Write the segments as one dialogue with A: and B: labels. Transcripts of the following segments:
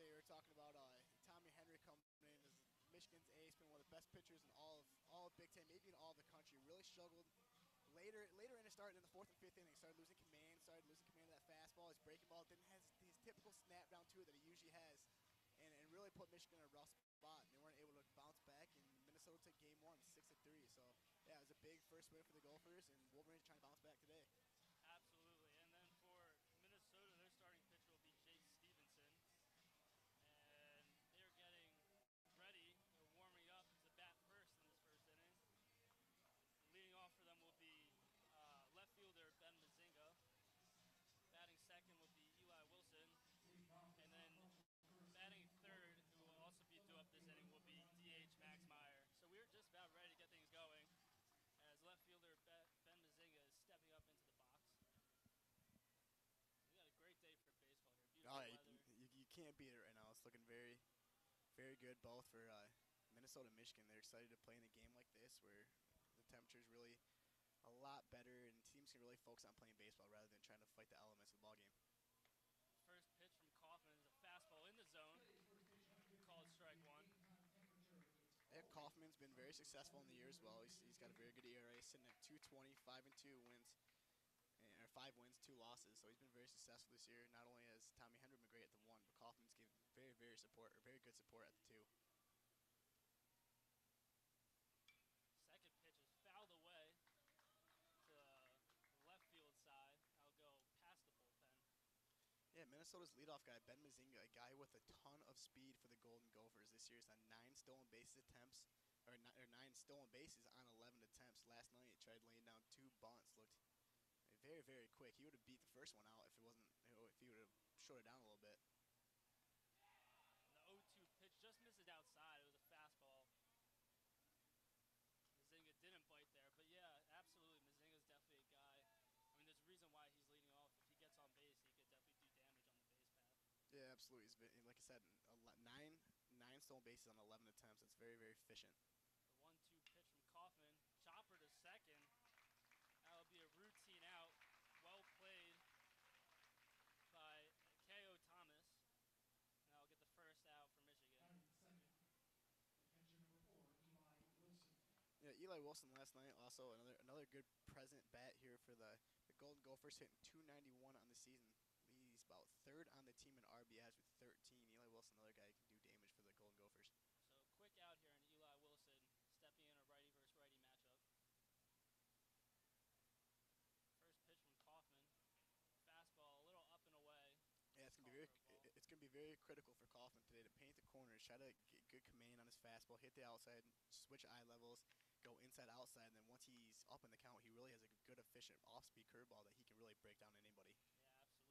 A: yesterday we were talking about Tommy Henry coming in as Michigan's ace, been one of the best pitchers in all of Big Ten, maybe in all of the country. Really struggled later in the start in the fourth and fifth inning. Started losing command of that fastball. His breaking ball didn't have his typical snap down to it that he usually has, and really put Michigan in a rough spot. They weren't able to bounce back, and Minnesota took game one 6-3. So yeah, it was a big first win for the Gophers, and Wolverines trying to bounce back today.
B: Absolutely. And then for Minnesota, their starting pitcher will be Jake Stevenson. And they're getting ready. They're warming up to bat first in this first inning. Leading off for them will be left fielder Ben Mazinga. Batting second will be Eli Wilson. And then batting third, who will also be due up this inning, will be DH Max Meyer. So we're just about ready to get things going as left fielder Ben Mazinga is stepping up into the box. We got a great day for baseball here. Beautiful weather.
A: You can't beat it right now. It's looking very, very good both for Minnesota and Michigan. They're excited to play in a game like this where the temperature is really a lot better and teams can really focus on playing baseball rather than trying to fight the elements of the ball game.
B: First pitch from Kaufman is a fastball in the zone. Called strike one.
A: Yeah, Kaufman's been very successful in the year as well. He's got a very good ERA, sitting at 2.20, 5-2 wins, or 5 wins, 2 losses. So he's been very successful this year. Not only has Tommy Henry been great at the 1, but Kaufman's given very good support at the 2.
B: Second pitch is fouled away to the left field side. I'll go past the bullpen.
A: Yeah, Minnesota's leadoff guy, Ben Mazinga, a guy with a ton of speed for the Golden Gophers this year. He's on 9 stolen bases attempts, or 9 stolen bases on 11 attempts. Last night, he tried laying down 2 bunts. Looked very, very quick. He would have beat the first one out if he would have short it down a little bit.
B: The 0-2 pitch just missed it outside. It was a fastball. Mazinga didn't bite there, but yeah, absolutely. Mazinga's definitely a guy. I mean, there's a reason why he's leading off. If he gets on base, he could definitely do damage on the base path.
A: Yeah, absolutely. He's been, like I said, 9 stolen bases on 11 attempts. That's very, very efficient.
B: The 1-2 pitch from Kaufman. Chopper to second. That'll be a routine out. Well played by K.O. Thomas. And that'll get the first out for Michigan.
A: Yeah, Eli Wilson last night also another good present bat here for the Golden Gophers, hitting .291 on the season. He's about 3rd on the team in RBIs with 13. Eli Wilson, another guy who can do damage for the Golden Gophers.
B: So quick out here, and Eli Wilson stepping in a righty versus righty matchup. First pitch from Kaufman. Fastball a little up and away.
A: Yeah, it's gonna be very critical for Kaufman today to paint the corners, try to get good command on his fastball, hit the outside, switch eye levels, go inside outside, and then once he's up in the count, he really has a good efficient off-speed curveball that he can really break down anybody.
B: Yeah, absolutely.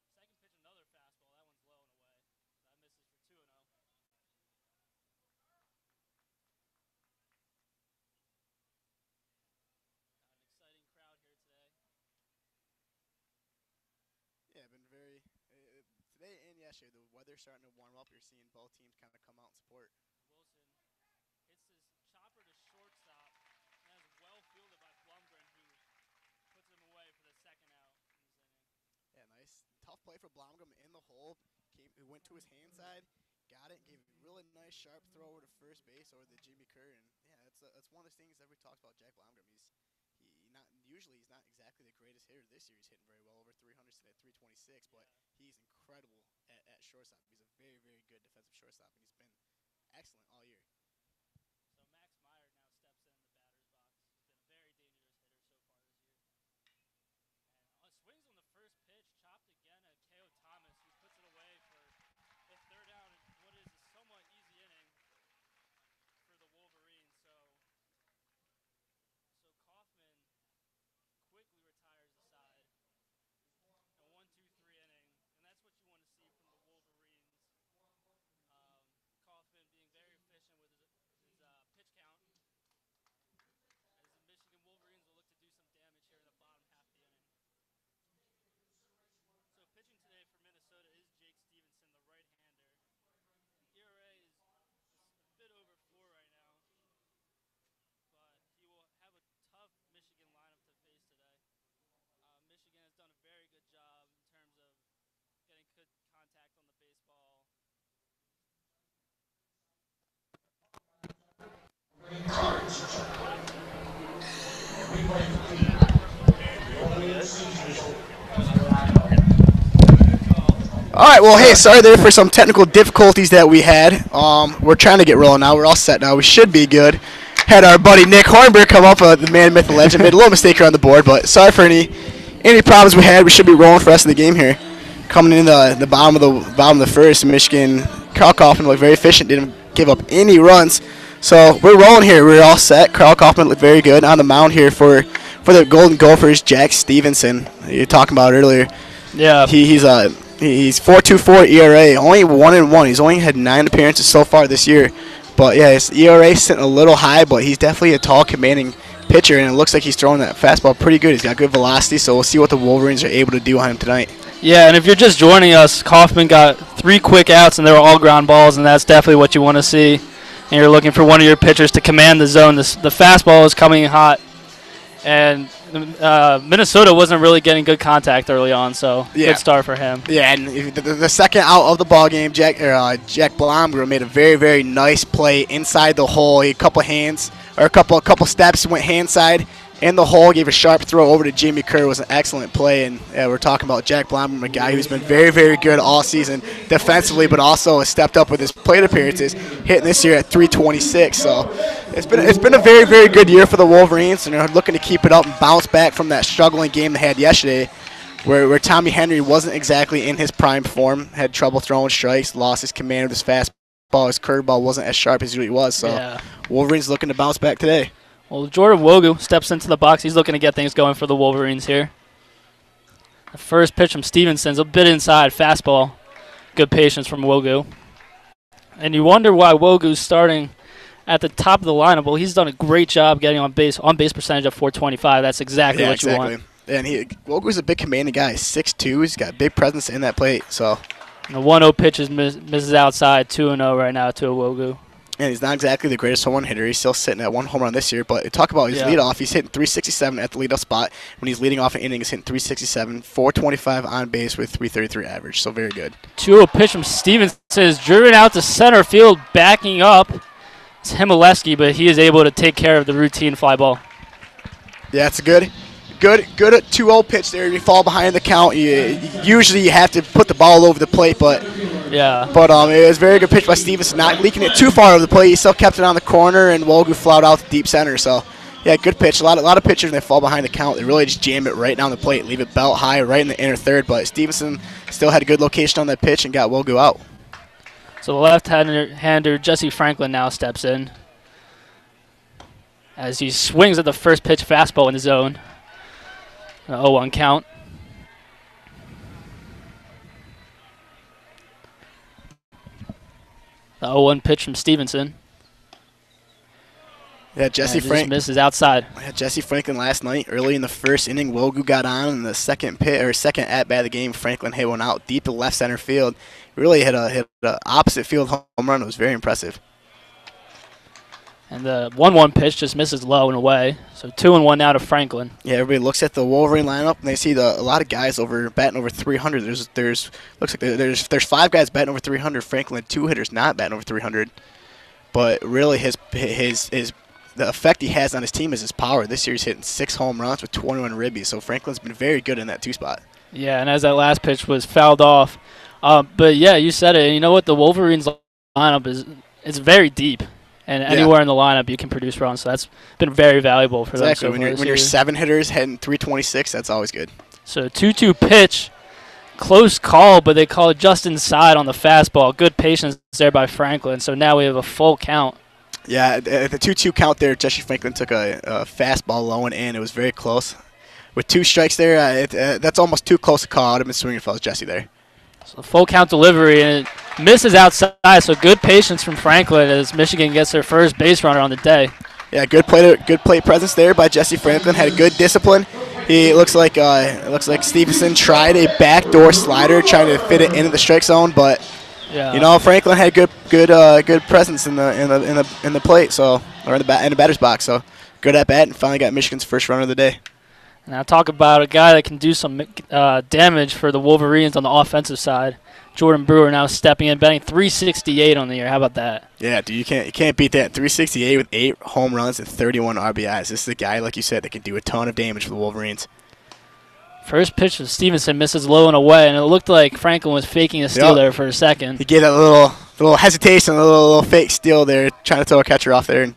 B: Second pitch, another fastball. That one's low and away. That misses for 2-0. Got an exciting crowd here today.
A: Yeah, been very today and yesterday. The weather's starting to warm up. You're seeing both teams kind of come out and support.
B: Wilson hits his chopper to shortstop. And that's well fielded by Blumgren, who puts him away for the second out in this inning.
A: Yeah, nice, tough play for Blumgren in the hole. It went to his hand side, got it, gave a really nice sharp throw over to first base over the Jimmy Kerr, and yeah, that's one of those things that we talked about. Jack Blumgren, usually he's not exactly the greatest hitter. This year he's hitting very well, over 300, at 326, but he's incredible at shortstop. He's a very, very good defensive shortstop, and he's been excellent all year.
B: So Max Meyer now steps in the batter's box. He's been a very dangerous hitter so far this year. And swings on the first pitch, chopped again at K.O. Thomas, who puts it away for the 3rd out in what is a somewhat easy inning for the Wolverines. So Kaufman quickly retires the side. A 1-2-3 inning, and that's what you want to see from the Wolverines. Kaufman being very efficient with his
A: All right, well, hey, sorry there for some technical difficulties that we had. We're trying to get rolling now. We're all set now. We should be good. Had our buddy Nick Hornberg come up, the man, myth, the legend. Made a little mistake here on the board, but sorry for any problems we had. We should be rolling for the rest of the game here. Coming in the bottom of the first, Michigan, Carl Kaufman looked very efficient, didn't give up any runs. So we're rolling here. We're all set. Carl Kaufman looked very good on the mound here for the Golden Gophers. Jack Stevenson, you were talking about earlier.
C: Yeah.
A: He's 4.24 ERA, only 1-1. He's only had 9 appearances so far this year. But yeah, his ERA is sitting a little high, but he's definitely a tall, commanding pitcher, and it looks like he's throwing that fastball pretty good. He's got good velocity, so we'll see what the Wolverines are able to do on him tonight.
C: Yeah, and if you're just joining us, Kaufman got 3 quick outs, and they were all ground balls, and that's definitely what you want to see. And you're looking for one of your pitchers to command the zone. The fastball is coming in hot, and Minnesota wasn't really getting good contact early on, so good start for him.
A: Yeah, and the second out of the ball game, Jack Blomgren made a very, very nice play inside the hole. He a couple steps, went hand side in the hole, gave a sharp throw over to Jimmy Kerr. It was an excellent play, and we're talking about Jack Blomgren, a guy who's been very, very good all season defensively, but also has stepped up with his plate appearances, hitting this year at 326. So it's been a very, very good year for the Wolverines, and they're looking to keep it up and bounce back from that struggling game they had yesterday, where Tommy Henry wasn't exactly in his prime form, had trouble throwing strikes, lost his command of his fastball, his curveball wasn't as sharp as it was. So Wolverines looking to bounce back today.
C: Well, Jordan Wogu steps into the box. He's looking to get things going for the Wolverines here. The first pitch from Stevenson's a bit inside, fastball. Good patience from Wogu. And you wonder why Wogu's starting at the top of the lineup. Well, he's done a great job getting on base percentage of 425. That's exactly what you want.
A: And Wogu's a big commanding guy. 6'2". He's got big presence in that plate. So
C: and the 1-0 pitch misses outside. 2-0 right now to Wogu.
A: And he's not exactly the greatest home run hitter. He's still sitting at 1 home run this year. But talk about his leadoff. He's hitting 367 at the leadoff spot. When he's leading off an inning, he's hitting 367, 425 on base with 333 average. So very good.
C: 2-0 pitch from Stevenson is driven out to center field, backing up. It's Himaleski, but he is able to take care of the routine fly ball.
A: Yeah, it's a good 2-0 pitch there. You fall behind the count. Usually you have to put the ball over the plate, but it was a very good pitch by Stevenson, not leaking it too far over the plate. He still kept it on the corner, and Wogu flew out to deep center. So, yeah, good pitch. A lot of pitchers, when they fall behind the count, they really just jam it right down the plate, leave it belt high right in the inner third. But Stevenson still had a good location on that pitch and got Wogu out.
C: So the left-hander Jesse Franklin now steps in as he swings at the first pitch fastball in the zone. An 0-1 count. The 0-1 pitch from Stevenson.
A: Yeah, Jesse Franklin
C: misses outside.
A: Yeah, Jesse Franklin last night, early in the first inning, Wogu got on in the second at bat of the game. Franklin hit one out deep to left center field. Really hit a opposite field home run. It was very impressive.
C: And the 1-1 pitch just misses low and away. So 2-1 now to Franklin.
A: Yeah, everybody looks at the Wolverine lineup and they see a lot of guys batting over 300. There's 5 guys batting over 300. Franklin, 2 hitters not batting over 300. But really, the effect he has on his team is his power. This year he's hitting 6 home runs with 21 ribbies. So Franklin's been very good in that 2 spot.
C: Yeah, and as that last pitch was fouled off. But yeah, you said it. And you know what? The Wolverines lineup it's very deep. And anywhere in the lineup, you can produce runs. So that's been very valuable for them.
A: Exactly. When you're 7 hitters heading 326, that's always good.
C: So 2-2 pitch, close call, but they call it just inside on the fastball. Good patience there by Franklin. So now we have a full count.
A: Yeah, at the 2-2 count there, Jesse Franklin took a fastball low and in. It was very close. With 2 strikes there, that's almost too close to call. I'd have been swinging if I was Jesse there.
C: So full count delivery, and it misses outside. So good patience from Franklin as Michigan gets their first base runner on the day.
A: Yeah, good plate presence there by Jesse Franklin. Had a good discipline. It looks like Stevenson tried a backdoor slider, trying to fit it into the strike zone, but Franklin had good presence in the plate, so or in the batter's box. So good at bat, and finally got Michigan's first runner of the day.
C: Now talk about a guy that can do some damage for the Wolverines on the offensive side. Jordan Brewer now stepping in, batting 368 on the year. How about that? Yeah,
A: dude, you can't beat that. 368 with 8 home runs and 31 RBIs. This is a guy, like you said, that can do a ton of damage for the Wolverines.
C: First pitch of Stevenson misses low and away, and it looked like Franklin was faking a steal there for a second.
A: He gave that little hesitation, a little fake steal there, trying to throw a catcher off there. And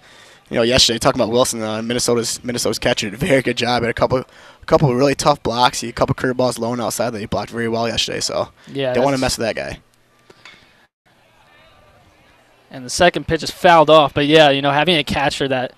A: yesterday talking about Wilson, Minnesota's catcher, did a very good job. Had a couple of really tough blocks. He had a couple curveballs low and outside that he blocked very well yesterday. So don't want to mess with that guy.
C: And the second pitch is fouled off, but having a catcher that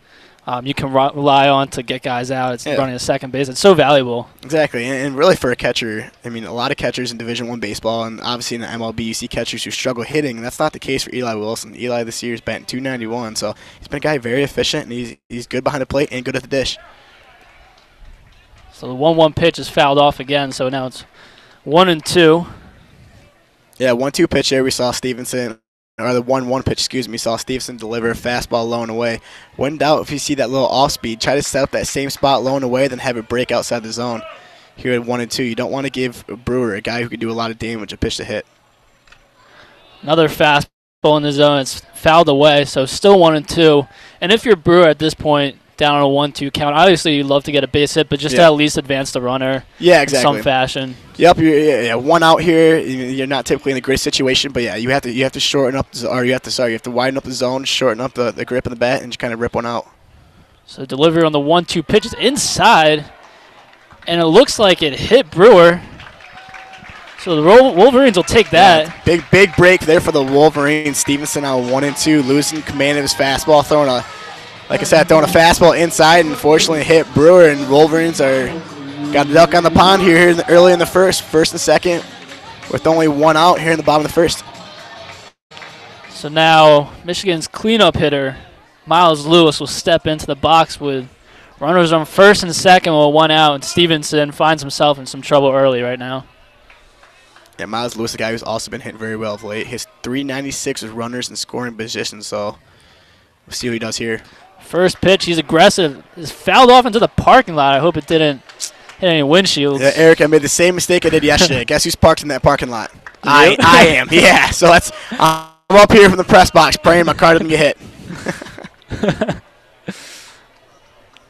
C: you can rely on to get guys out. It's running a second base. It's so valuable.
A: Exactly, and really for a catcher, I mean, a lot of catchers in Division I baseball, and obviously in the MLB, you see catchers who struggle hitting, and that's not the case for Eli Wilson. Eli this year is batting .291, so he's been a guy very efficient, and he's good behind the plate and good at the dish.
C: So the 1-1 pitch is fouled off again, so now it's 1-2.
A: Yeah, 1-2 pitch there. We saw Stevenson. Or the 1-1 pitch, excuse me, saw Stevenson deliver a fastball low and away. When in doubt, if you see that little off speed, try to set up that same spot low and away, then have it break outside the zone. Here at 1-2, you don't want to give Brewer, a guy who can do a lot of damage, a pitch to hit.
C: Another fastball in the zone. It's fouled away, so still 1-2. And if you're Brewer at this point, down on a 1-2 count, obviously you'd love to get a base hit, but just to at least advance the runner in some fashion.
A: Yep, you're one out here. You're not typically in a great situation, but you have to shorten up, or you have to widen up the zone, shorten up the grip of the bat, and just kind of rip one out. So
C: delivery on the 1-2 pitch is inside, and it looks like it hit Brewer. So the Wolverines will take that.
A: Yeah, big break there for the Wolverines. Stevenson on 1-2, losing command of his fastball, throwing a fastball inside, and unfortunately hit Brewer, and Wolverines got a duck on the pond here early in the first and second, with only one out here in the bottom of the first.
C: So now Michigan's cleanup hitter, Miles Lewis, will step into the box with runners on first and second with one out, and Stevenson finds himself in some trouble early right now.
A: Yeah, Miles Lewis, a guy who's also been hitting very well of late. His .396 with runners in scoring position, so we'll see what he does here.
C: First pitch, he's aggressive. It's fouled off into the parking lot. I hope it didn't hit any windshields.
A: Yeah, Eric, I made the same mistake I did yesterday. Guess who's parked in that parking lot? I am. Yeah, so I'm up here from the press box praying my car doesn't get hit.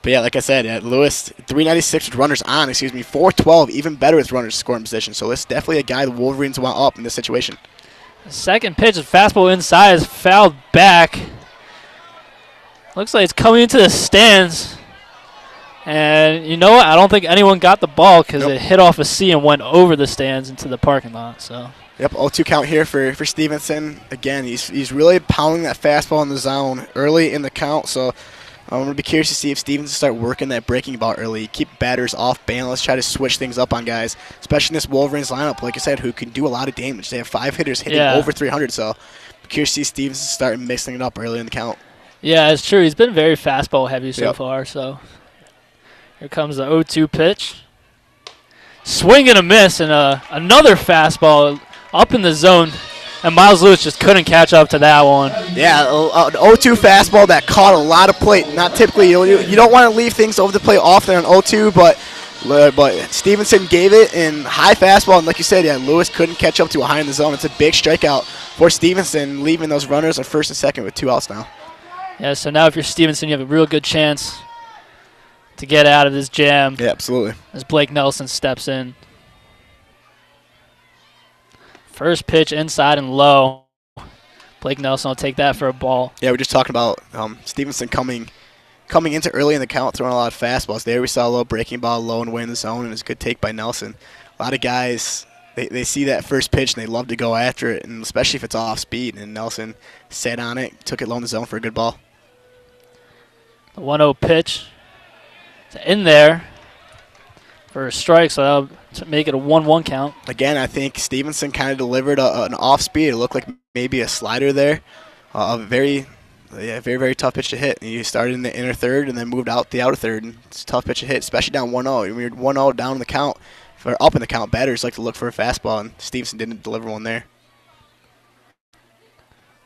A: But yeah, like I said, Lewis, .396 with runners on, .412, even better with runners scoring position. So this is definitely a guy the Wolverines want up in this situation.
C: The second pitch, is fastball inside, is fouled back. Looks like it's coming into the stands. And you know what? I don't think anyone got the ball because it hit off a C and went over the stands into the parking lot. So.
A: Yep, 0-2 count here for Stevenson. Again, he's really pounding that fastball in the zone early in the count. So I'm going to be curious to see if Stevenson start working that breaking ball early. Keep batters off balance, try to switch things up on guys, especially in this Wolverines lineup, like I said, who can do a lot of damage. They have 5 hitters hitting over 300. So I'm curious to see Stevenson start mixing it up early in the count.
C: Yeah, it's true. He's been very fastball heavy so far. So here comes the 0-2 pitch. Swing and a miss, and another fastball up in the zone. And Miles Lewis just couldn't catch up to that one.
A: Yeah, an 0-2 fastball that caught a lot of plate. Not typically, you don't want to leave things over the plate off there on 0-2, but Stevenson gave it in high fastball, and like you said, Lewis couldn't catch up to a high in the zone. It's a big strikeout for Stevenson, leaving those runners on first and second with 2 outs now.
C: Yeah, so now if you're Stevenson, you have a real good chance to get out of this jam.
A: Yeah, absolutely.
C: As Blake Nelson steps in. First pitch inside and low. Blake Nelson will take that for a ball.
A: Yeah, we're just talking about Stevenson coming into early in the count, throwing a lot of fastballs. There we saw a little breaking ball low and away in the zone, and it's a good take by Nelson. A lot of guys, they see that first pitch, and they love to go after it, and especially if it's off speed. And Nelson sat on it, took it low in the zone for a good ball.
C: The 1-0 pitch. It's in there for a strike, so that'll make it a 1-1 count.
A: Again, I think Stevenson kind of delivered an off speed. It looked like maybe a slider there. A very, very tough pitch to hit. He started in the inner third and then moved out the outer third. And it's a tough pitch to hit, especially down 1-0. When you're 1-0 down in the count, or up in the count, batters like to look for a fastball, and Stevenson didn't deliver one there.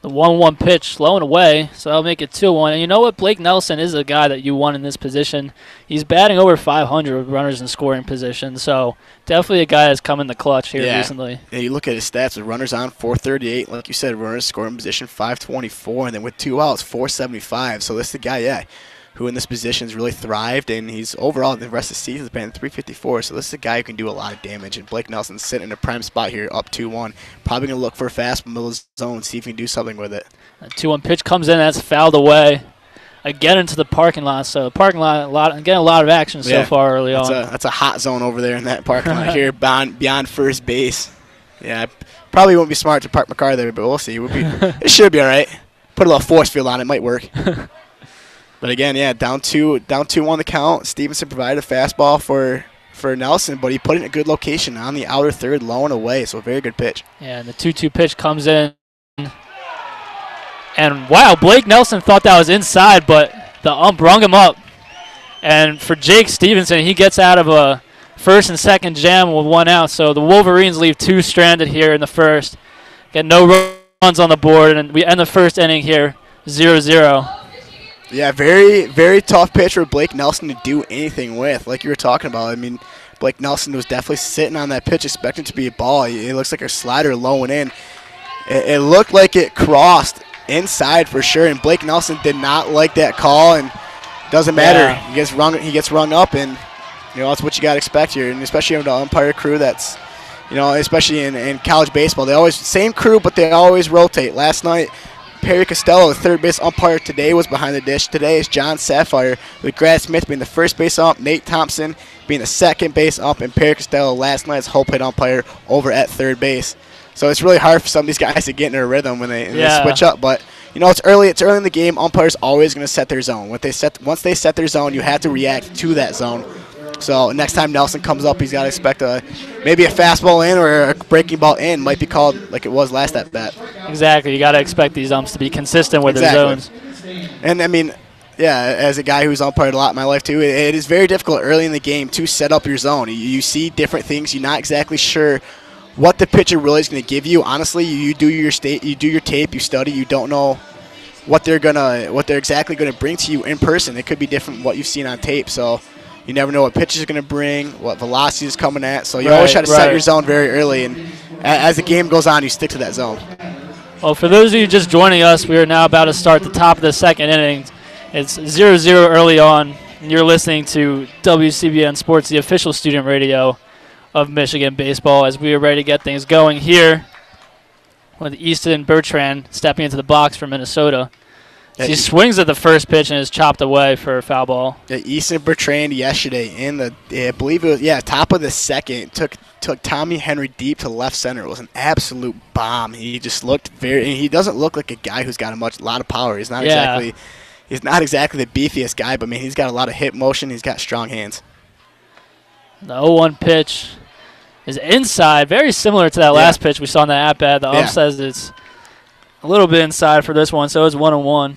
C: The 1-1 pitch, low and away, so that'll make it 2-1. And you know what? Blake Nelson is a guy that you want in this position. He's batting over 500 with runners in scoring position, so definitely a guy that's come in the clutch here recently. Yeah,
A: you look at his stats with runners on, 438. Like you said, runners scoring position, 524. And then with 2 outs, 475. So this is the guy, who in this position has really thrived, and he's overall the rest of the season has been 354. So this is a guy who can do a lot of damage, and Blake Nelson's sitting in a prime spot here, up 2-1. Probably going to look for a fastball middle of the zone, see if he can do something with it.
C: A 2-1 pitch comes in, that's fouled away. Again into the parking lot. So the parking lot, again, a lot of action so far early on.
A: That's a hot zone over there in that parking lot here, beyond first base. Yeah, probably won't be smart to park my car there, but we'll see. It should be all right. Put a little force field on it, might work. But again, yeah, down 2-1 the count. Stevenson provided a fastball for Nelson, but he put it in a good location on the outer third, low and away. So a very good pitch.
C: Yeah, and the 2-2 pitch comes in. And wow, Blake Nelson thought that was inside, but the ump rung him up. And for Jake Stevenson, he gets out of a first and second jam with 1 out. So the Wolverines leave 2 stranded here in the first. Get no runs on the board, and we end the first inning here 0-0.
A: Yeah, very, very tough pitch for Blake Nelson to do anything with, like you were talking about. I mean, Blake Nelson was definitely sitting on that pitch expecting it to be a ball. It looks like a slider low and in. It looked like it crossed inside for sure, and Blake Nelson did not like that call, and doesn't matter. Yeah. He gets rung up, and that's what you got to expect here, and especially with the umpire crew that's, especially in college baseball, they always same crew, but they always rotate. Last night, Perry Costello, the third base umpire today, was behind the dish. Today is John Sapphire, with Grad Smith being the first base ump, Nate Thompson being the second base ump, and Perry Costello, last night's whole plate umpire, over at third base. So it's really hard for some of these guys to get in a rhythm when they switch up. But it's early. It's early in the game. Umpires always going to set their zone. Once they set their zone, you have to react to that zone. So next time Nelson comes up, he's got to expect maybe a fastball in or a breaking ball in. Might be called like it was last at bat.
C: Exactly. You got to expect these umps to be consistent with their zones.
A: And I mean, yeah, as a guy who's umpired a lot in my life too, it is very difficult early in the game to set up your zone. You see different things. You're not exactly sure what the pitcher really is going to give you. Honestly, you do your tape, you study, you don't know what they're exactly gonna bring to you in person. It could be different from what you've seen on tape. So you never know what pitches are gonna bring, what velocity is coming at. So you always try to set your zone very early, and as the game goes on, you stick to that zone.
C: Well, for those of you just joining us, we are now about to start the top of the second inning. It's 0-0 early on, and you're listening to WCBN Sports, the official student radio of Michigan baseball, as we are ready to get things going here with Easton Bertrand stepping into the box for Minnesota. He swings at the first pitch and is chopped away for a foul ball. Yeah, Easton Bertrand yesterday in I believe it was, top of the second, took Tommy Henry deep to left center. It was an absolute bomb. He just looked he doesn't look like a guy who's got a lot of power. He's not exactly the beefiest guy, but man, he's got a lot of hip motion. He's got strong hands. The 0-1 pitch is inside, very similar to that last pitch we saw in the at-bat. The ump says it's a little bit inside for this one, so it's 1-1.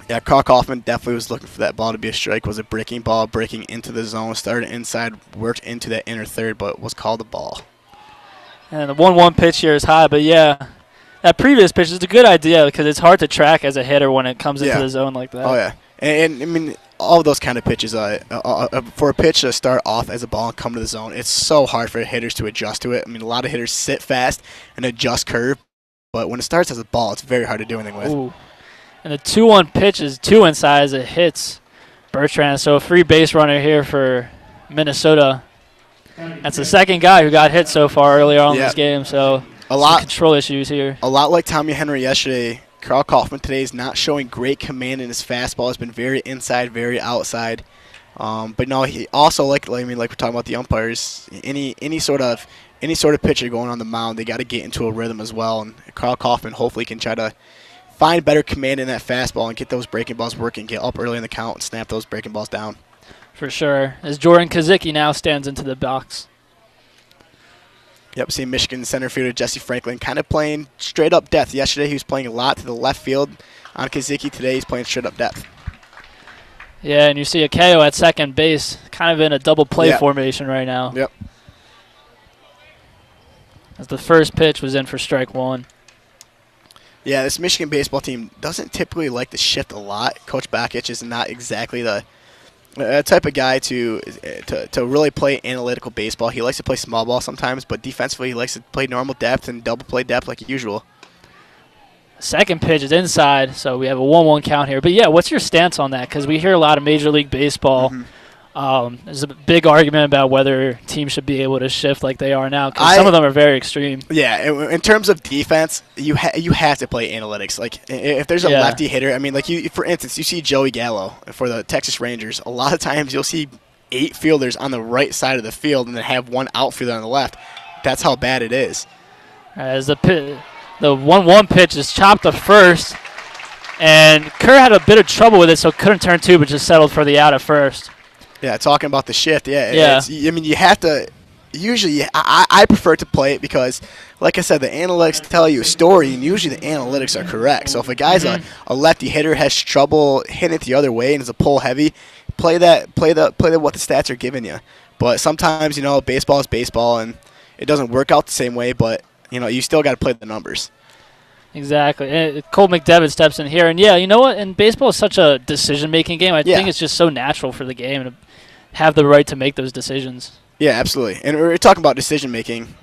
C: Yeah, Carl Kaufman definitely was looking for that ball to be a strike. Was a breaking ball, breaking into the zone, started inside, worked into that inner third, but was called a ball. And the 1-1 pitch here is high, but yeah, that previous pitch is a good idea because it's hard to track as a hitter when it comes into the zone like that. Oh, yeah. And I mean, all of those kind of pitches, for a pitch to start off as a ball and come to the zone, it's so hard for hitters to adjust to it. I mean, a lot of hitters sit fast and adjust curve, but when it starts as a ball, it's very hard to do anything with. Ooh. And the 2-1 pitch is 2 inside as it hits Bertrand. So a free base runner here for Minnesota. That's the second guy who got hit so far earlier on in this game, so some control issues here. A lot like Tommy Henry yesterday, Carl Kaufman today is not showing great command in his fastball. Has been very inside, very outside. But no, he also like we're talking about the umpires. Any sort of pitcher going on the mound, they got to get into a rhythm as well. And Carl Kaufman hopefully can try to find better command in that fastball and get those breaking balls working, get up early in the count, and snap those breaking balls down. For sure. As Jordan Kazicki now stands into the box. Yep, seeing Michigan center fielder Jesse Franklin kind of playing straight up depth. Yesterday he was playing a lot to the left field on Kazicki. Today he's playing straight up depth. Yeah, and you see Akeo at second base, kind of in a double play formation right now. Yep. As the first pitch was in for strike one. Yeah, this Michigan baseball team doesn't typically like to shift a lot. Coach Bakich is not exactly the type of guy to really play analytical baseball. He likes to play small ball sometimes, but defensively he likes to play normal depth and double play depth like usual. Second pitch is inside, so we have a 1-1 count here. But, yeah, what's your stance on that? Because we hear a lot of Major League Baseball. There's a big argument about whether teams should be able to shift like they are now, because some of them are very extreme.
A: Yeah, in terms of defense, you have to play analytics. Like, if there's a lefty hitter, I mean, like, for instance, you see Joey Gallo for the Texas Rangers. A lot of times you'll see 8 fielders on the right side of the field and then have 1 outfielder on the left. That's how bad it is.
C: As the 1-1 pitch is chopped to first, and Kerr had a bit of trouble with it, so couldn't turn 2, but just settled for the out at first.
A: Yeah, talking about the shift, I mean, you have to – usually I prefer to play it because, like I said, the analytics tell you a story, and usually the analytics are correct. So if a guy's a lefty hitter, has trouble hitting it the other way and is a pull heavy, play what the stats are giving you. But sometimes, baseball is baseball, and it doesn't work out the same way, but, you still got to play the numbers.
C: Exactly. And Cole McDevitt steps in here. And, yeah, you know what? And baseball is such a decision-making game. I think it's just so natural for the game to have the right to make those decisions. Yeah,
A: absolutely. And we're talking about decision-making,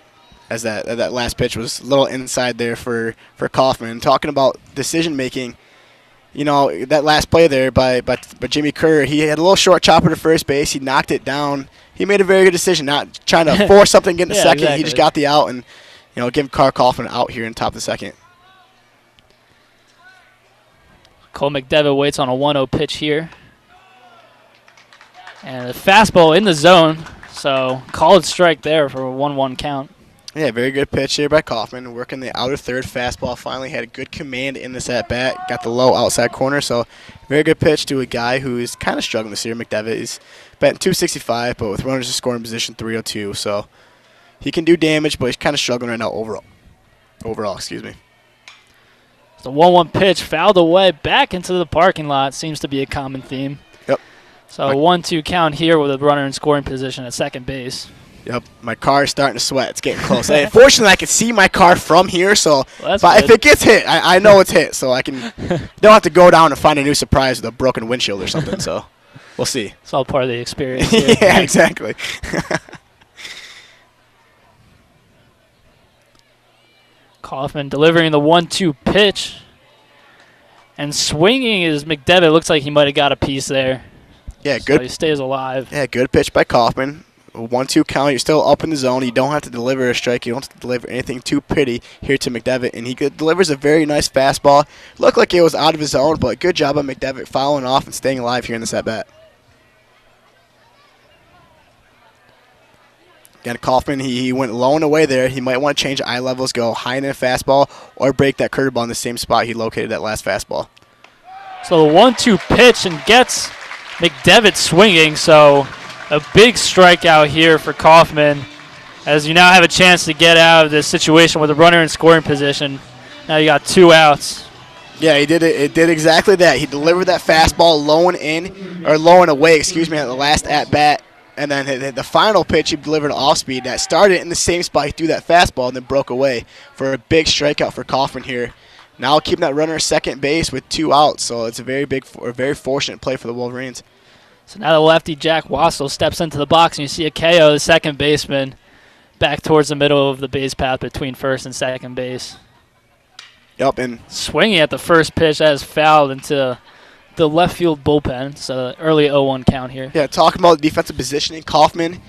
A: as that last pitch was a little inside there for Kaufman. Talking about decision-making, that last play there by Jimmy Kerr, he had a little short chopper to first base. He knocked it down. He made a very good decision, not trying to force something, get in the second. Exactly. He just got the out and, give Carl Kaufman out here in top of the second.
C: Cole McDevitt waits on a 1-0 pitch here. And a fastball in the zone, so called strike there for a 1-1 count.
A: Yeah, very good pitch here by Kaufman, working the outer third fastball. Finally had a good command in this at-bat, got the low outside corner, so very good pitch to a guy who is kind of struggling this year. McDevitt is batting .265, but with runners in scoring position .302, so he can do damage, but he's kind of struggling right now overall, excuse me.
C: The 1-1 pitch fouled away back into the parking lot seems to be a common theme.
A: Yep.
C: So a 1-2 count here with a runner in scoring position at second base.
A: Yep. My car is starting to sweat. It's getting close. Unfortunately, I can see my car from here, so if it gets hit, I know it's hit, so I don't have to go down and find a new surprise with a broken windshield or something. So we'll see.
C: It's all part of the experience.
A: Yeah, exactly.
C: Kaufman delivering the 1-2 pitch. And swinging is McDevitt. Looks like he might have got a piece there.
A: Yeah, good.
C: So he stays alive.
A: Yeah, good pitch by Kaufman. 1-2 count. You're still up in the zone. You don't have to deliver a strike. You don't have to deliver anything too pretty here to McDevitt. And he delivers a very nice fastball. Looked like it was out of his zone, but good job by McDevitt following off and staying alive here in this at-bat. Again, Kaufman, he went low and away there. He might want to change eye levels, go high in a fastball, or break that curveball in the same spot he located that last fastball.
C: So the 1-2 pitch and gets McDevitt swinging. So a big strikeout here for Kaufman, as you now have a chance to get out of this situation with a runner in scoring position. Now you got 2 outs.
A: Yeah, he did it. It did exactly that. He delivered that fastball low and away, at the last at bat. And then the final pitch, he delivered off speed that started in the same spot. He threw that fastball and then broke away for a big strikeout for Kaufman here. Now keeping that runner at second base with 2 outs, so it's a very fortunate play for the Wolverines.
C: So now the lefty Jack Wassel steps into the box, and you see a KO, the second baseman, back towards the middle of the base path between first and second base.
A: Yep, and
C: swinging at the first pitch, that is fouled into the left field bullpen. So early 0-1 count here.
A: Yeah, talking about defensive positioning, Blomgren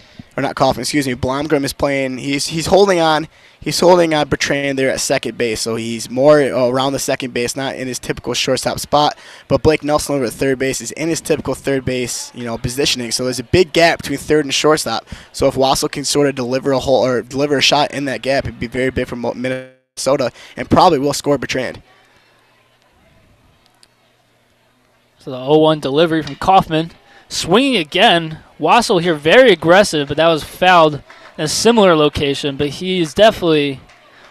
A: is playing. He's holding on. He's holding on Bertrand there at second base, so he's more around the second base, not in his typical shortstop spot. But Blake Nelson over at third base is in his typical third base, positioning. So there's a big gap between third and shortstop. So if Wassel can sort of deliver a shot in that gap, it'd be very big for Minnesota, and probably will score Bertrand.
C: So the 0-1 delivery from Kaufman. Swinging again. Wassel here very aggressive, but that was fouled in a similar location. But he's definitely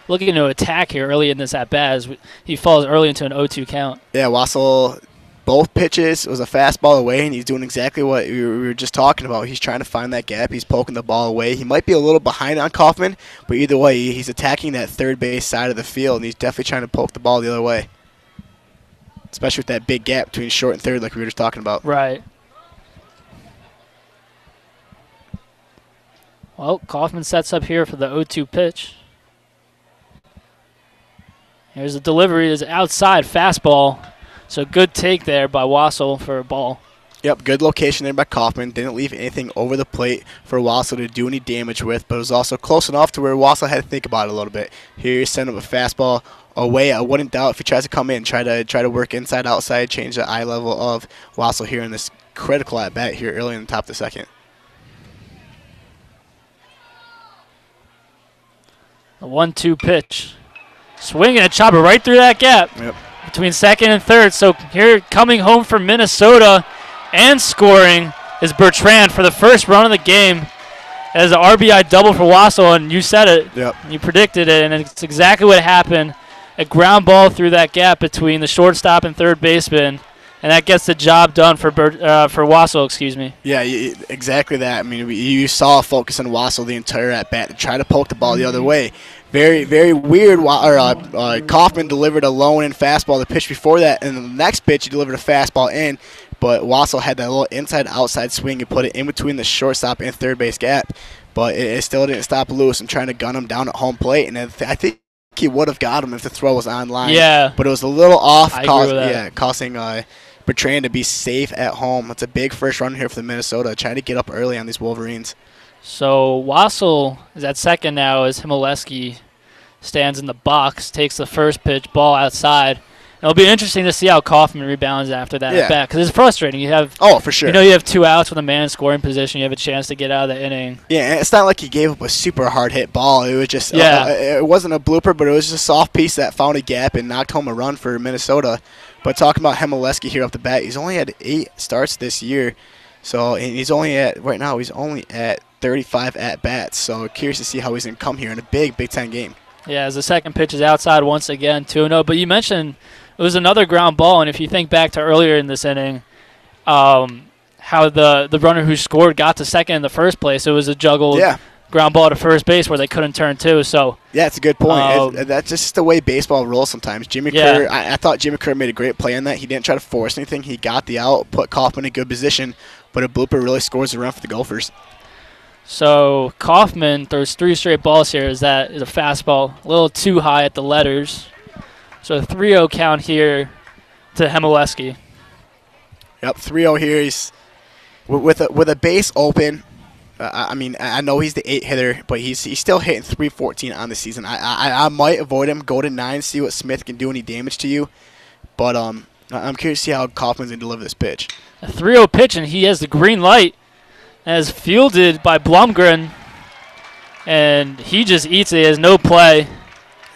C: looking to attack here early in this at-bat as he falls early into an 0-2 count.
A: Yeah, Wassel, both pitches was a fastball away, and he's doing exactly what we were just talking about. He's trying to find that gap. He's poking the ball away. He might be a little behind on Kaufman, but either way, he's attacking that third base side of the field, and he's definitely trying to poke the ball the other way, especially with that big gap between short and third like we were just talking about.
C: Right. Well, Kaufman sets up here for the 0-2 pitch. Here's the delivery. Is outside fastball. So good take there by Wassel for a ball.
A: Yep, good location there by Kaufman. Didn't leave anything over the plate for Wassel to do any damage with, but it was also close enough to where Wassel had to think about it a little bit. Here you send up a fastball away. I wouldn't doubt if he tries to come in, try to work inside, outside, change the eye level of Wassel here in this critical at bat here early in the top of the second.
C: A 1-2 pitch. Swinging a chopper right through that gap.
A: Yep.
C: Between second and third. So here coming home from Minnesota and scoring is Bertrand for the first run of the game. As an RBI double for Wassel, and you said it.
A: Yep.
C: You predicted it, and it's exactly what happened. A ground ball through that gap between the shortstop and third baseman, and that gets the job done for Wassel, excuse me.
A: Yeah, exactly that. I mean, you saw a focus on Wassel the entire at-bat to try to poke the ball the other way. Very, very weird. Kaufman delivered a low-in fastball the pitch before that, and the next pitch he delivered a fastball in, but Wassel had that little inside-outside swing and put it in between the shortstop and third base gap, but it still didn't stop Lewis from trying to gun him down at home plate, and I think he would have got him if the throw was on line.
C: Yeah.
A: But it was a little off,
C: costing
A: Bertrand to be safe at home. It's a big first run here for the Minnesota, trying to get up early on these Wolverines.
C: So Wassel is at second now as Himaleski stands in the box, takes the first pitch, ball outside. It'll be interesting to see how Kaufman rebounds after that at bat, because it's frustrating. You have
A: for sure.
C: You have 2 outs with a man in scoring position. You have a chance to get out of the inning.
A: Yeah, and it's not like he gave up a super hard hit ball. It was just it wasn't a blooper, but it was just a soft piece that found a gap and knocked home a run for Minnesota. But talking about Himaleski here off the bat, he's only had 8 starts this year, so and he's only at 35 at bats. So curious to see how he's gonna come here in a big time game.
C: Yeah, as the second pitch is outside once again, 2-0. But you mentioned it was another ground ball, and if you think back to earlier in this inning, how the runner who scored got to second in the first place, it was a juggled ground ball to first base where they couldn't turn too. So
A: yeah, it's a good point. That's just the way baseball rolls sometimes. Jimmy Kerr, I thought Jimmy Kerr made a great play on that. He didn't try to force anything. He got the out, put Kaufman in a good position, but a blooper really scores the run for the Gophers.
C: So Kaufman throws 3 straight balls here. Is a fastball a little too high at the letters. So a 3-0 count here to Himaleski.
A: Yep, 3-0 here. He's with a base open. I know he's the 8 hitter, but he's still hitting 314 on the season. I might avoid him, go to 9, see what Smith can do any damage to you. But I'm curious to see how Kaufman's going to deliver this pitch.
C: A 3-0 pitch, and he has the green light as fielded by Blumgren, and he just eats it. He has no play.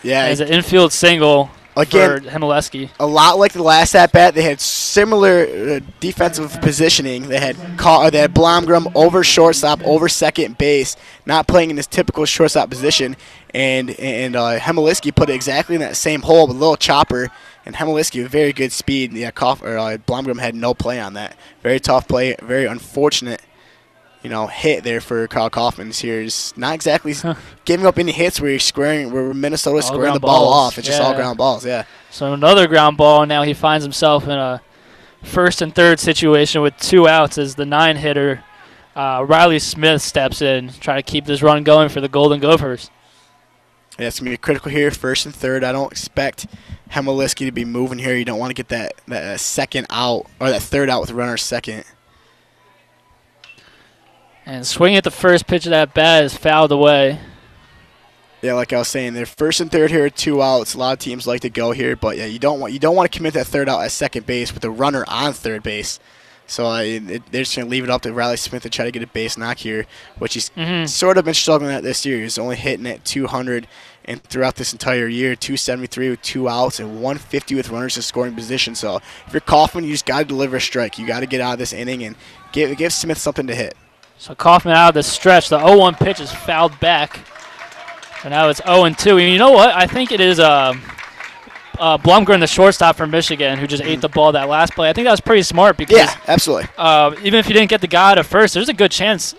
A: Yeah,
C: as an infield single.
A: Again,
C: for Himaleski.
A: A lot like the last at-bat, they had similar defensive positioning. They had Blomgren over shortstop, over second base, not playing in his typical shortstop position. And Himaleski put it exactly in that same hole with a little chopper. And Himaleski with very good speed. Yeah, Blomgren had no play on that. Very tough play, very unfortunate hit there for Kyle Kaufman. Here's not exactly giving up any hits where Minnesota's squaring the ball off. It's just all ground balls, yeah.
C: So another ground ball, and now he finds himself in a first and third situation with 2 outs as the 9-hitter Riley Smith steps in, try to keep this run going for the Golden Gophers.
A: Yeah, it's going to be critical here, first and third. I don't expect Himaleski to be moving here. You don't want to get that second out, or that third out with runner second.
C: And swinging at the first pitch of that bat is fouled away.
A: Yeah, like I was saying, they're first and third here at 2 outs. A lot of teams like to go here, but yeah, you don't want to commit that third out at second base with the runner on third base. So they're just going to leave it up to Riley Smith to try to get a base knock here, which he's sort of been struggling at this year. He's only hitting at 200, and throughout this entire year, 273 with 2 outs and 150 with runners in scoring position. So if you're Kaufman, you just got to deliver a strike. You got to get out of this inning and give Smith something to hit.
C: So Kaufman out of the stretch. The 0-1 pitch is fouled back. So now it's 0-2. And you know what? I think it is Blumgren, the shortstop from Michigan, who just ate the ball that last play. I think that was pretty smart because
A: absolutely.
C: Even if you didn't get the guy out at first, there's a good chance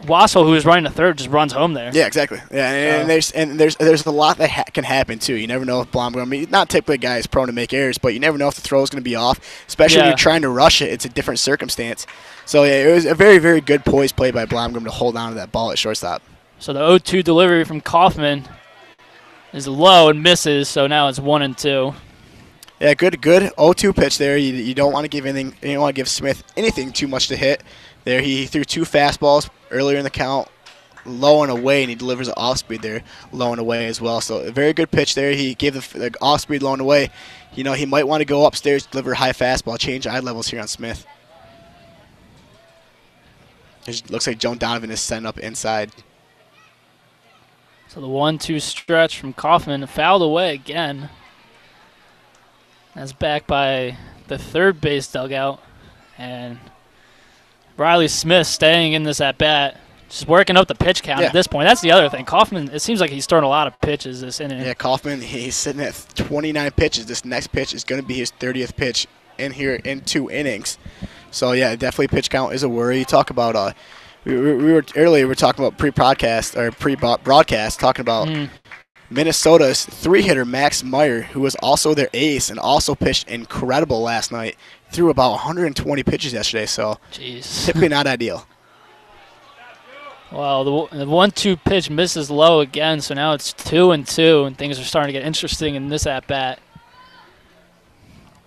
C: Wassel, who is running to third, just runs home there.
A: Yeah, exactly. Yeah, and there's a lot that can happen too. You never know if Blomgren, not typically a guy is prone to make errors, but you never know if the throw is going to be off, especially when you're trying to rush it. It's a different circumstance. So yeah, it was a very, very good poised play by Blomgren to hold on to that ball at shortstop.
C: So the 0-2 delivery from Kaufman is low and misses, so now it's 1-2.
A: Yeah, good 0-2 pitch there. You don't want to give anything. You don't want to give Smith anything too much to hit. There he threw 2 fastballs earlier in the count, low and away, and he delivers an off speed there, low and away as well. So a very good pitch there. He gave the off speed low and away. He might want to go upstairs, deliver a high fastball, change eye levels here on Smith. It looks like Joan Donovan is setting up inside.
C: So the 1-2 stretch from Kaufman fouled away again. That's back by the third base dugout. And Riley Smith staying in this at-bat, just working up the pitch count at this point. That's the other thing. Kaufman, it seems like he's throwing a lot of pitches this inning.
A: Yeah, Kaufman, he's sitting at 29 pitches. This next pitch is going to be his 30th pitch in here in 2 innings. So, yeah, definitely pitch count is a worry. You talk about we were talking about pre-broadcast, talking about Minnesota's 3-hitter Max Meyer, who was also their ace and also pitched incredible last night, threw about 120 pitches yesterday, so typically not ideal.
C: Well, the 1-2 pitch misses low again, so now it's 2-2, and things are starting to get interesting in this at-bat.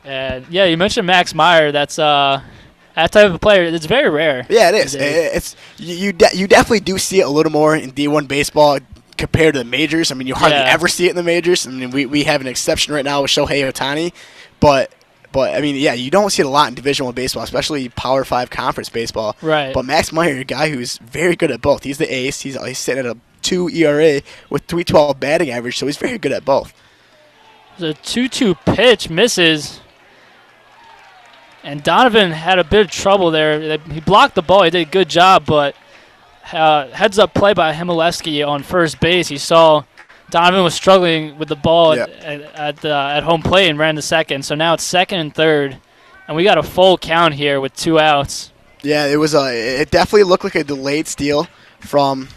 C: And, yeah, you mentioned Max Meyer. That's that type of player. It's very rare.
A: Yeah, it is. You definitely do see it a little more in D1 baseball compared to the majors. I mean, you hardly ever see it in the majors. I mean, we have an exception right now with Shohei Ohtani, but I mean, yeah, you don't see it a lot in Division I baseball, especially Power 5 conference baseball.
C: Right.
A: But Max Meyer, a guy who's very good at both. He's the ace. He's sitting at a 2 ERA with 3.12 batting average, so he's very good at both.
C: The 2-2 pitch misses, and Donovan had a bit of trouble there. He blocked the ball. He did a good job, but heads-up play by Himaleski on first base. He saw Donovan was struggling with the ball at home plate and ran to second. So now it's second and third, and we got a full count here with 2 outs.
A: Yeah, it definitely looked like a delayed steal from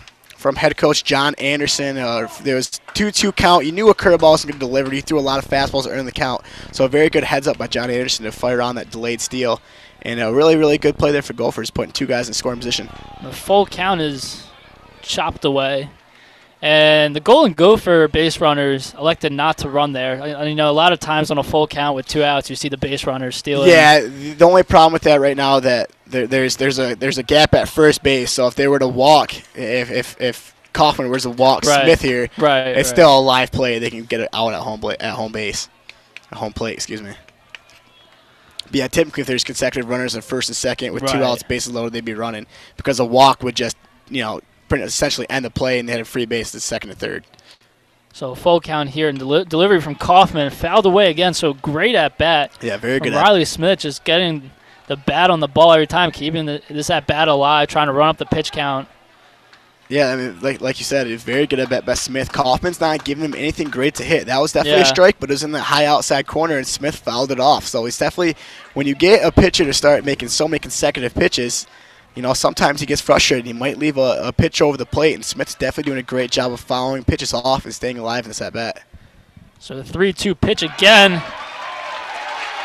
A: head coach John Anderson. There was 2-2 count. You knew a curveball was going to deliver. He threw a lot of fastballs early in the count. So a very good heads up by John Anderson to fire on that delayed steal. And a really, really good play there for Gophers, putting 2 guys in scoring position.
C: The full count is chopped away. And the Golden Gopher base runners elected not to run there. You know, a lot of times on a full count with 2 outs, you see the base runners stealing.
A: Yeah, the only problem with that right now that there's a gap at first base. So if they were to walk, if Kaufman were to walk Smith here, it's still a live play. They can get it out at home plate. Excuse me. But yeah, typically if there's consecutive runners in first and second with 2 outs, bases loaded, they'd be running because a walk would just essentially end the play, and they had a free base at second and third.
C: So full count here, and delivery from Kaufman, fouled away again. So great at bat.
A: Yeah, very good.
C: Riley Smith just getting the bat on the ball every time, keeping this at bat alive, trying to run up the pitch count.
A: Yeah, I mean, like you said, it's very good at bat by Smith. Kaufman's not giving him anything great to hit. That was definitely a strike, but it was in the high outside corner, and Smith fouled it off. So he's definitely, when you get a pitcher to start making so many consecutive pitches, sometimes he gets frustrated. He might leave a pitch over the plate, and Smith's definitely doing a great job of fouling pitches off and staying alive in this at-bat.
C: So the 3-2 pitch again,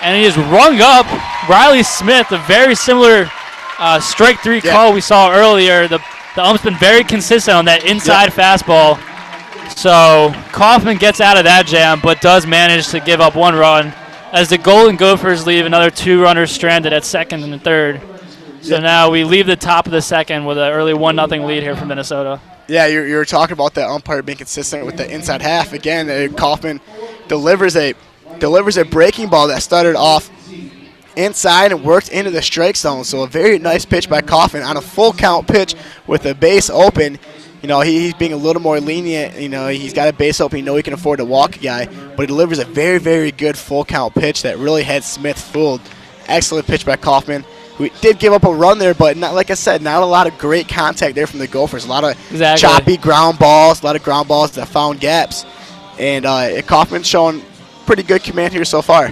C: and he is rung up. Riley Smith, a very similar strike 3 call we saw earlier. The ump's been very consistent on that inside fastball. So Kaufman gets out of that jam, but does manage to give up 1 run as the Golden Gophers leave another 2 runners stranded at second and third. So now we leave the top of the second with an early 1-0 lead here from Minnesota. Yeah,
A: you're talking about that umpire being consistent with the inside half. Again, Kaufman delivers a breaking ball that started off inside and worked into the strike zone. So a very nice pitch by Kaufman on a full count pitch with the base open. He's being a little more lenient. He's got a base open. He can afford to walk a guy, but he delivers a very, very good full count pitch that really had Smith fooled. Excellent pitch by Kaufman. We did give up a run there, but not, like I said, not a lot of great contact there from the Gophers. A lot of choppy ground balls, that found gaps. And Kaufman's showing pretty good command here so far.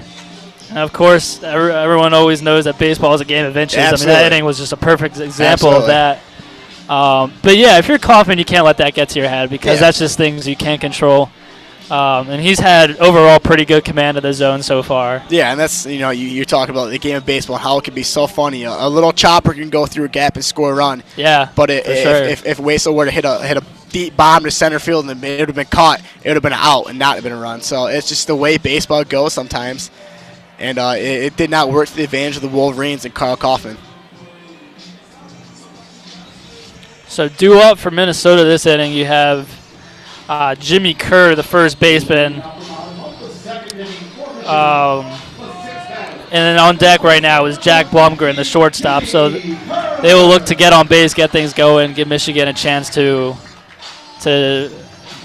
C: And of course, everyone always knows that baseball is a game of inches.
A: Absolutely.
C: I mean, that inning was just a perfect example of that. But yeah, if you're Kaufman, you can't let that get to your head because that's just things you can't control. And he's had overall pretty good command of the zone so far. Yeah,
A: and that's, you're talking about the game of baseball, how it can be so funny. A little chopper can go through a gap and score a run.
C: Yeah,
A: but if Wesel were to hit a deep bomb to center field, and it would have been caught. It would have been out and not have been a run. So it's just the way baseball goes sometimes. And it did not work to the advantage of the Wolverines and Carl Kaufman.
C: So due up for Minnesota this inning, you have Jimmy Kerr, the first baseman. And then on deck right now is Jack Blumgren, the shortstop. So they will look to get on base, get things going, give Michigan a chance to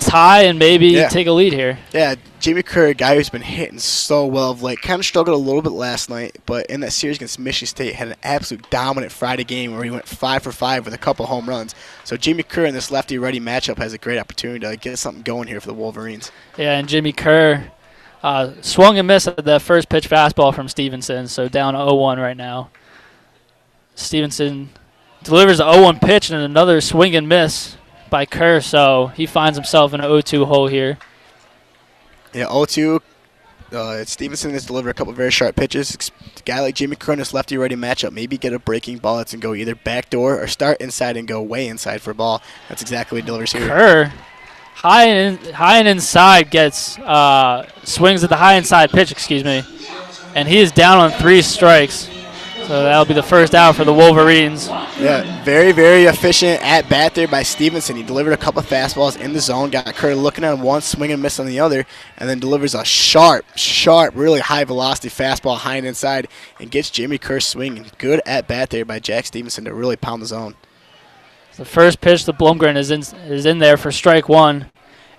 C: tie and maybe take a lead here.
A: Yeah, Jimmy Kerr, a guy who's been hitting so well of late, kind of struggled a little bit last night, but in that series against Michigan State had an absolute dominant Friday game where he went 5 for 5 with a couple home runs. So Jimmy Kerr in this lefty-righty matchup has a great opportunity to get something going here for the Wolverines.
C: Yeah, and Jimmy Kerr swung and missed at that first pitch fastball from Stevenson, so down 0-1 right now. Stevenson delivers the 0-1 pitch and another swing and miss by Kerr, so he finds himself in an 0-2 hole here.
A: Yeah, 0-2. Stevenson has delivered a couple of very sharp pitches. A guy like Jimmy Kerr in this lefty-righty matchup, maybe get a breaking ball that's and go either backdoor or start inside and go way inside for a ball. That's exactly what he delivers here.
C: Kerr, high and inside, gets swings at the high inside pitch, and he is down on 3 strikes. So that'll be the first out for the Wolverines.
A: Yeah, very, very efficient at bat there by Stevenson. He delivered a couple of fastballs in the zone, got Kerr looking on one, swing and miss on the other, and then delivers a sharp, really high velocity fastball high and inside and gets Jimmy Kerr swinging. Good at bat there by Jack Stevenson to really pound the zone.
C: The first pitch to Blumgren is in there for strike 1.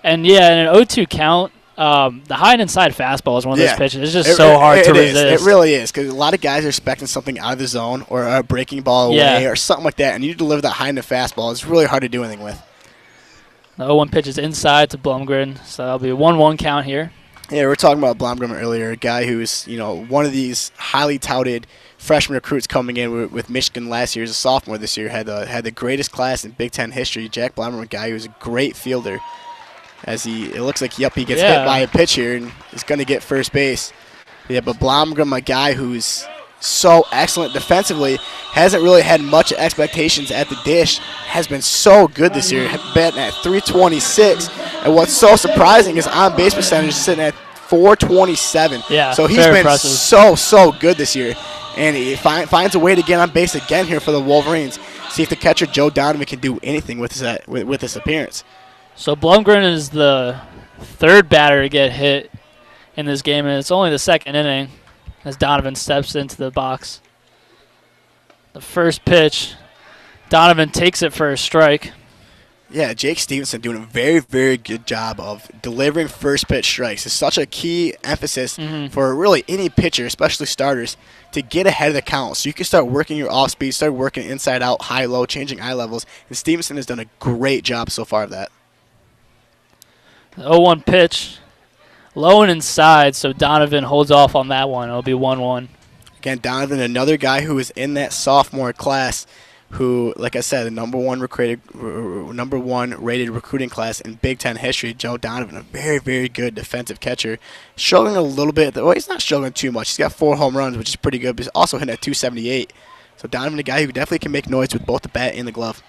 C: And, yeah, in an 0-2 count, the high and inside fastball is one of those pitches. It's just so hard to resist.
A: It really is, because a lot of guys are expecting something out of the zone or a breaking ball away or something like that, and you deliver that high and fastball. It's really hard to do anything with.
C: The 0-1 pitch is inside to Blumgren, so that'll be a 1-1 count here.
A: Yeah, we were talking about Blumgren earlier, a guy who's one of these highly touted freshman recruits coming in with Michigan last year as a sophomore. This year had the greatest class in Big Ten history. Jack Blumgren, a guy who's a great fielder. It looks like, he gets hit by a pitch here and is going to get first base. Yeah, but Blumgren, a guy who's so excellent defensively, hasn't really had much expectations at the dish, has been so good this year, batting at .326. And what's so surprising is on-base percentage is sitting at .427.
C: Yeah,
A: so he's been
C: impressive.
A: so good this year. And he finds a way to get on base again here for the Wolverines. See if the catcher, Joe Donovan, can do anything with this appearance.
C: So Blumgren is the third batter to get hit in this game, and it's only the second inning as Donovan steps into the box. The first pitch, Donovan takes it for a strike.
A: Yeah, Jake Stevenson doing a very, very good job of delivering first pitch strikes. It's such a key emphasis for really any pitcher, especially starters, to get ahead of the count. So you can start working your off speed, start working inside out, high, low, changing eye levels. And Stevenson has done a great job so far of that.
C: The 0-1 pitch, low and inside, so Donovan holds off on that one. It'll be 1-1.
A: Again, Donovan, another guy who is in that sophomore class who, like I said, the number one rated recruiting class in Big Ten history. Joe Donovan, a very, very good defensive catcher. Struggling a little bit. Well, he's not struggling too much. He's got 4 home runs, which is pretty good, but he's also hitting at .278. So Donovan, a guy who definitely can make noise with both the bat and the glove.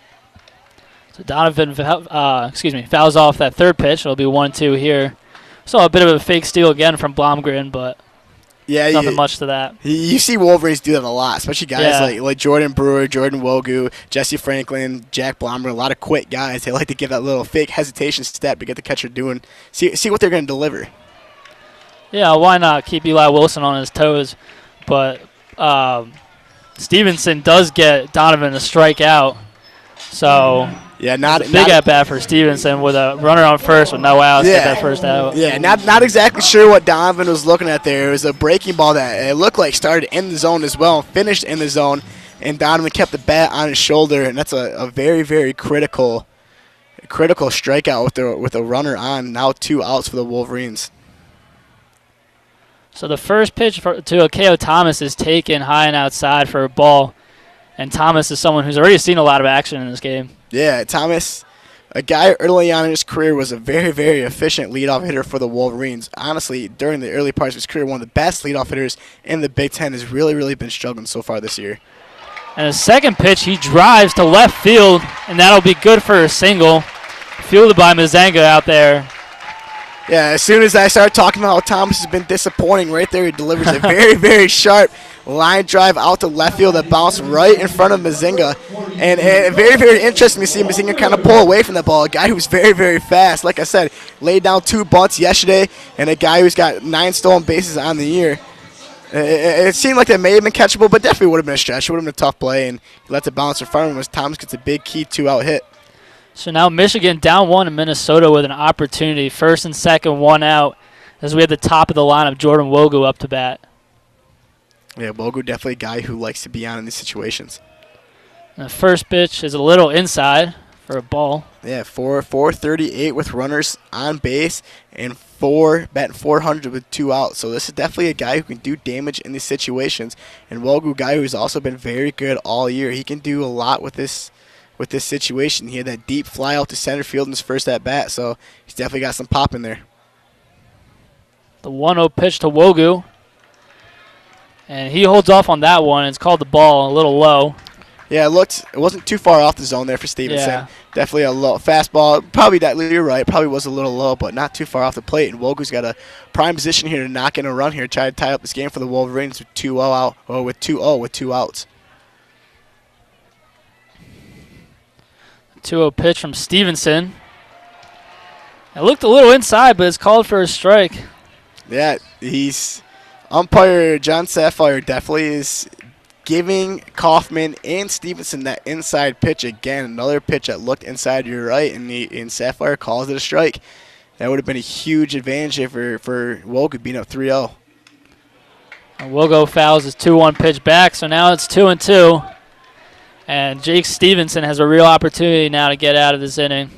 C: So Donovan fouls off that third pitch. It'll be 1-2 here. Saw a bit of a fake steal again from Blumgren, but nothing much to that.
A: You see Wolverines do that a lot, especially guys like Jordan Brewer, Jordan Wogu, Jesse Franklin, Jack Blumgren, a lot of quick guys. They like to give that little fake hesitation step to get the catcher doing. See what they're going to deliver.
C: Yeah, why not keep Eli Wilson on his toes? But Stevenson does get Donovan a strikeout. So
A: yeah,
C: big at bat for Stevenson with a runner on first with no outs. Get that first out.
A: Yeah, not exactly sure what Donovan was looking at there. It was a breaking ball that it looked like started in the zone as well and finished in the zone. And Donovan kept the bat on his shoulder, and that's a very, very critical strikeout with a runner on. Now 2 outs for the Wolverines.
C: So the first pitch to Akeo Thomas is taken high and outside for a ball. And Thomas is someone who's already seen a lot of action in this game.
A: Yeah, Thomas, a guy early on in his career, was a very, very efficient leadoff hitter for the Wolverines. Honestly, during the early parts of his career, one of the best leadoff hitters in the Big Ten, has really, really been struggling so far this year.
C: And his second pitch, he drives to left field, and that'll be good for a single Fielded by Mazenga out there.
A: Yeah, as soon as I started talking about how Thomas has been disappointing right there, he delivers a very, very sharp line drive out to left field that bounced right in front of Mazinga. And very, very interesting to see Mazinga kind of pull away from the ball. A guy who's very, very fast. Like I said, laid down 2 bunts yesterday, and a guy who's got 9 stolen bases on the year. It seemed like that may have been catchable, but definitely would have been a stretch. It would have been a tough play, and he lets it bounce in front of him as Thomas gets a big key 2-out hit.
C: So now Michigan down 1 in Minnesota with an opportunity. First and second, 1 out, as we have the top of the lineup, Jordan Wogu up to bat.
A: Yeah, Wogu definitely a guy who likes to be on in these situations.
C: And the first pitch is a little inside for a ball.
A: Yeah, 438 with runners on base and batting 400 with 2 outs. So this is definitely a guy who can do damage in these situations. And Wogu, a guy who's also been very good all year. He can do a lot with this situation. He had that deep fly out to center field in his first at bat, so he's definitely got some pop in there.
C: The 1-0 pitch to Wogu. And he holds off on that one. It's called the ball, a little low.
A: Yeah, it wasn't too far off the zone there for Stevenson.
C: Yeah.
A: Definitely a low fastball. Probably you're right. Probably was a little low, but not too far off the plate. And Wogu's got a prime position here to knock in a run here, try to tie up this game for the Wolverines with 2-0 out, or with 2-0 with 2 outs.
C: 2-0 pitch from Stevenson. It looked a little inside, but it's called for a strike.
A: Yeah, umpire John Sapphire definitely is giving Kaufman and Stevenson that inside pitch again. Another pitch that looked inside your right, and Sapphire calls it a strike. That would have been a huge advantage here for Wogu being up 3-0.
C: Wogu fouls his 2-1 pitch back, so now it's 2-2. And Jake Stevenson has a real opportunity now to get out of this inning.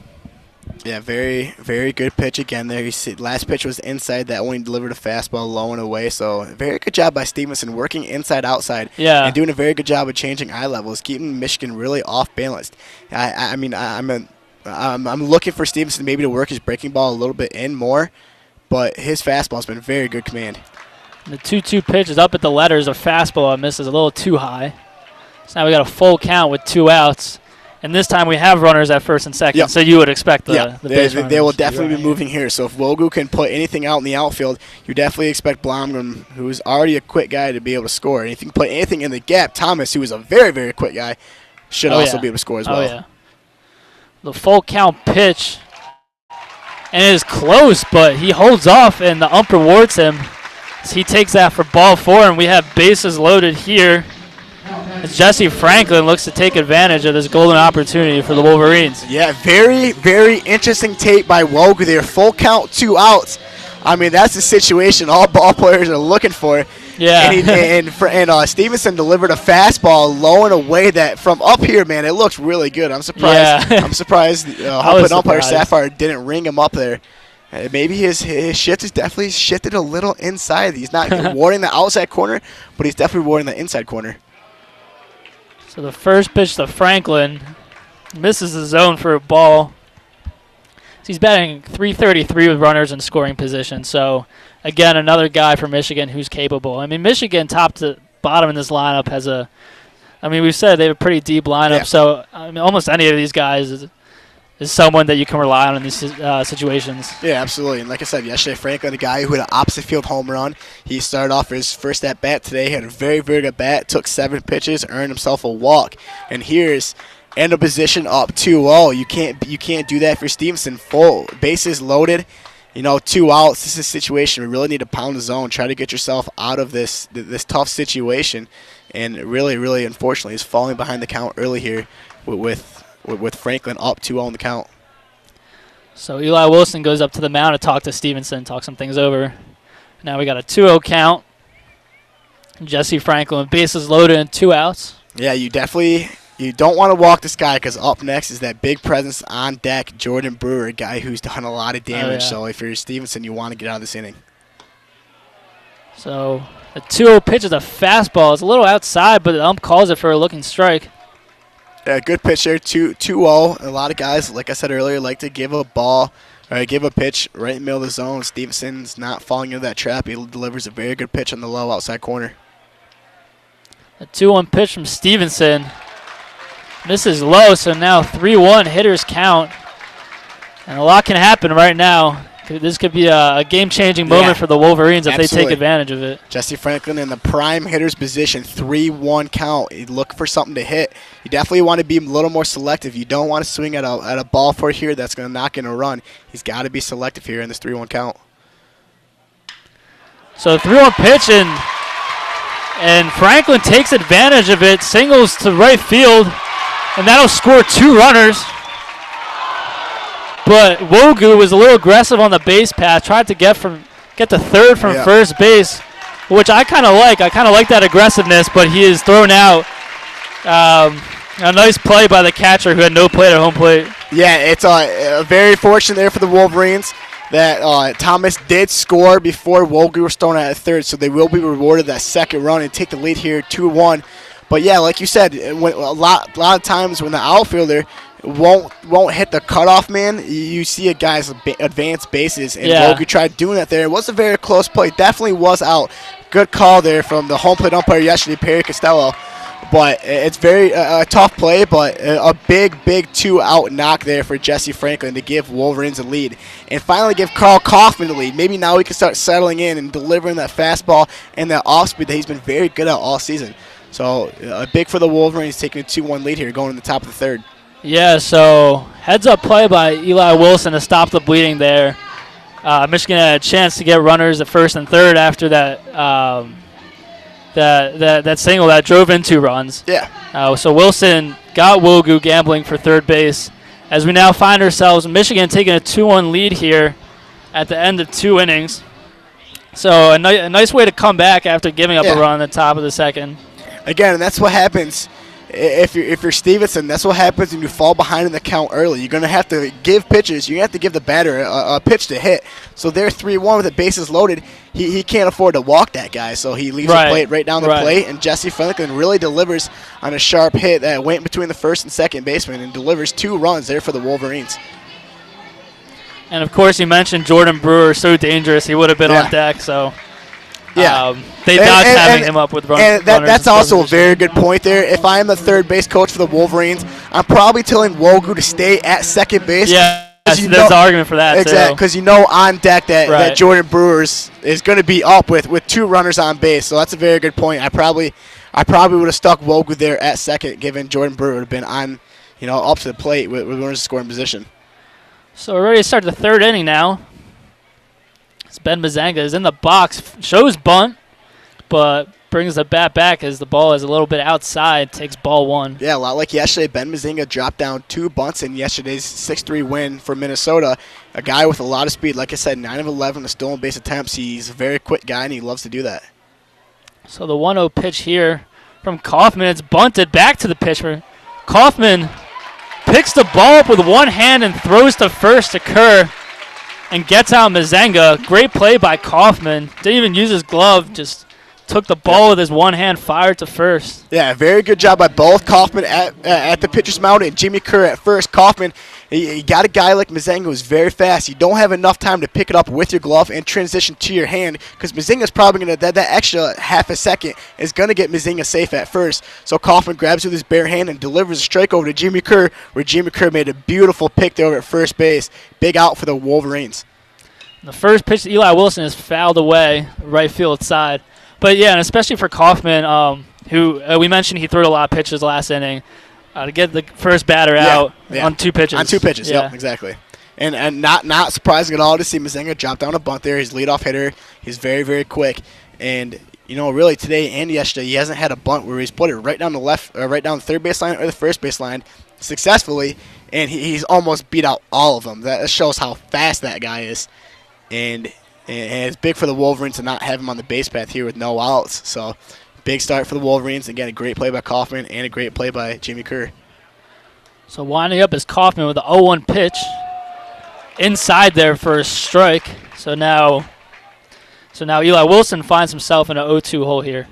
A: Yeah, very, very good pitch again there. You see, last pitch was inside. That one he delivered a fastball low and away. So very good job by Stevenson working inside, outside, and doing a very good job of changing eye levels, keeping Michigan really off balanced. I'm looking for Stevenson maybe to work his breaking ball a little bit in more, but his fastball's been very good command.
C: And the 2-2 pitch is up at the letters. A fastball misses a little too high. So now we got a full count with 2 outs. And this time we have runners at first and second, so you would expect the base runners.
A: They will definitely be moving here. So if Wogu can put anything out in the outfield, you definitely expect Blomgren, who's already a quick guy, to be able to score. And if you can put anything in the gap, Thomas, who is a very, very quick guy, should also be able to score as well.
C: Oh, yeah. The full count pitch. And it is close, but he holds off, and the ump rewards him. So he takes that for ball 4, and we have bases loaded here. As Jesse Franklin looks to take advantage of this golden opportunity for the Wolverines.
A: Yeah, very, very interesting tape by Wogu there. Full count, 2 outs. I mean, that's the situation all ball players are looking for.
C: Yeah.
A: And Stevenson delivered a fastball low and away that from up here, man, it looks really good. I'm surprised. Yeah. I'm surprised umpire Sapphire didn't ring him up there. Maybe his shift is definitely shifted a little inside. He's not rewarding the outside corner, but he's definitely rewarding the inside corner.
C: So the first pitch to Franklin misses the zone for a ball. So he's batting .333 with runners in scoring position. So, again, another guy for Michigan who's capable. I mean, Michigan top to bottom in this lineup has we've said they have a pretty deep lineup. Yeah. So, almost any of these guys is someone that you can rely on in these situations.
A: Yeah, absolutely. And like I said, yesterday, Franklin, a guy who had an opposite field home run. He started off his first at-bat today, had a very, very good bat, took 7 pitches, earned himself a walk. And here's end of position up 2-0. You can't do that for Stevenson. Full bases loaded, 2 outs. This is a situation we really need to pound the zone, try to get yourself out of this tough situation. And really, really, unfortunately, is falling behind the count early here with Franklin up 2-0 in the count.
C: So Eli Wilson goes up to the mound to talk to Stevenson, talk some things over. Now we got a 2-0 count. Jesse Franklin, bases loaded and 2 outs.
A: Yeah, you don't want to walk this guy because up next is that big presence on deck, Jordan Brewer, a guy who's done a lot of damage. Oh, yeah. So if you're Stevenson, you want to get out of this inning.
C: So the 2-0 pitch is a fastball. It's a little outside, but the ump calls it for a looking strike.
A: Yeah, good pitch there, 2-0. A lot of guys, like I said earlier, like to give a pitch right in the middle of the zone. Stevenson's not falling into that trap. He delivers a very good pitch on the low outside corner.
C: A 2-1 pitch from Stevenson. This is low, so now 3-1 hitters count. And a lot can happen right now. This could be a game-changing moment for the Wolverines if they take advantage of it.
A: Jesse Franklin in the prime hitter's position, 3-1 count. You look for something to hit. You definitely want to be a little more selective. You don't want to swing at a ball for here that's going to knock in a run. He's got to be selective here in this 3-1 count.
C: So 3-1 pitch, and Franklin takes advantage of it, singles to right field, and that'll score 2 runners. But Wogu was a little aggressive on the base path, tried to get to third from first base, which I kind of like. I kind of like that aggressiveness, but he is thrown out. A nice play by the catcher who had no plate at home plate.
A: Yeah, it's very fortunate there for the Wolverines that Thomas did score before Wogu was thrown out at third, so they will be rewarded that second run and take the lead here 2-1. But yeah, like you said, a lot of times when the outfielder won't hit the cutoff man, you see a guy's advanced bases, and Wogu tried doing that there. It was a very close play. Definitely was out. Good call there from the home plate umpire yesterday, Perry Costello. But it's very tough play, but a big 2-out knock there for Jesse Franklin to give Wolverines a lead. And finally give Carl Kaufman the lead. Maybe now he can start settling in and delivering that fastball and that off-speed that he's been very good at all season. So big for the Wolverines, taking a 2-1 lead here, going in the top of the third.
C: Yeah, so heads-up play by Eli Wilson to stop the bleeding there. Michigan had a chance to get runners at first and third after that that single that drove in 2 runs.
A: Yeah.
C: So Wilson got Wogu gambling for third base. As we now find ourselves Michigan taking a 2-1 lead here at the end of 2 innings. So a nice way to come back after giving up a run at the top of the second.
A: Again, and that's what happens if you're Stevenson. That's what happens when you fall behind in the count early. You're going to have to give pitches. You have to give the batter a pitch to hit. So they're 3-1 with the bases loaded. He can't afford to walk that guy, so he leaves the plate right down the plate. And Jesse Franklin really delivers on a sharp hit that went between the first and second baseman and delivers 2 runs there for the Wolverines.
C: And, of course, you mentioned Jordan Brewer, so dangerous. He would have been on deck, so...
A: Yeah,
C: they dodged having him up with runners.
A: And that's also a very good point there. If I am the third base coach for the Wolverines, I'm probably telling Wogu to stay at second base.
C: Yeah, there's an argument for that,
A: exactly, because on deck that Jordan Brewer is going to be up with 2 runners on base. So that's a very good point. I probably would have stuck Wogu there at second, given Jordan Brewer would have been on, up to the plate with runners in scoring position.
C: So we're ready to start the third inning now. Ben Mazanga is in the box, shows bunt, but brings the bat back as the ball is a little bit outside, takes ball 1.
A: Yeah, a lot like yesterday. Ben Mazanga dropped down 2 bunts in yesterday's 6-3 win for Minnesota. A guy with a lot of speed. Like I said, 9 of 11 with stolen base attempts. He's a very quick guy, and he loves to do that.
C: So the 1-0 pitch here from Kaufman. It's bunted back to the pitcher. Kaufman picks the ball up with one hand and throws to first to Kerr. And gets out Mazanga. Great play by Kaufman. Didn't even use his glove. Just took the ball with his one hand, fired to first.
A: Yeah, very good job by both. Kaufman at the pitcher's mound and Jimmy Kerr at first. Kaufman, you got a guy like Mazanga who's very fast. You don't have enough time to pick it up with your glove and transition to your hand because Mazanga's probably going to, that extra half a second is going to get Mazanga safe at first. So Kaufman grabs with his bare hand and delivers a strike over to Jimmy Kerr, where Jimmy Kerr made a beautiful pick there over at first base. Big out for the Wolverines.
C: The first pitch to Eli Wilson is fouled away, right field side. But, yeah, and especially for Kaufman, who we mentioned he threw a lot of pitches last inning, to get the first batter out on 2 pitches.
A: On 2 pitches, yep, exactly. And not surprising at all to see Mazanga drop down a bunt there. He's leadoff hitter. He's very, very quick. And, really today and yesterday, he hasn't had a bunt where he's put it right down the left, or right down the third baseline or the first baseline successfully, and he's almost beat out all of them. That shows how fast that guy is. And it's big for the Wolverines to not have him on the base path here with no outs. So, big start for the Wolverines. Again, a great play by Kaufman and a great play by Jimmy Kerr.
C: So, winding up is Kaufman with the 0-1 pitch. Inside there for a strike. So now Eli Wilson finds himself in an 0-2 hole here.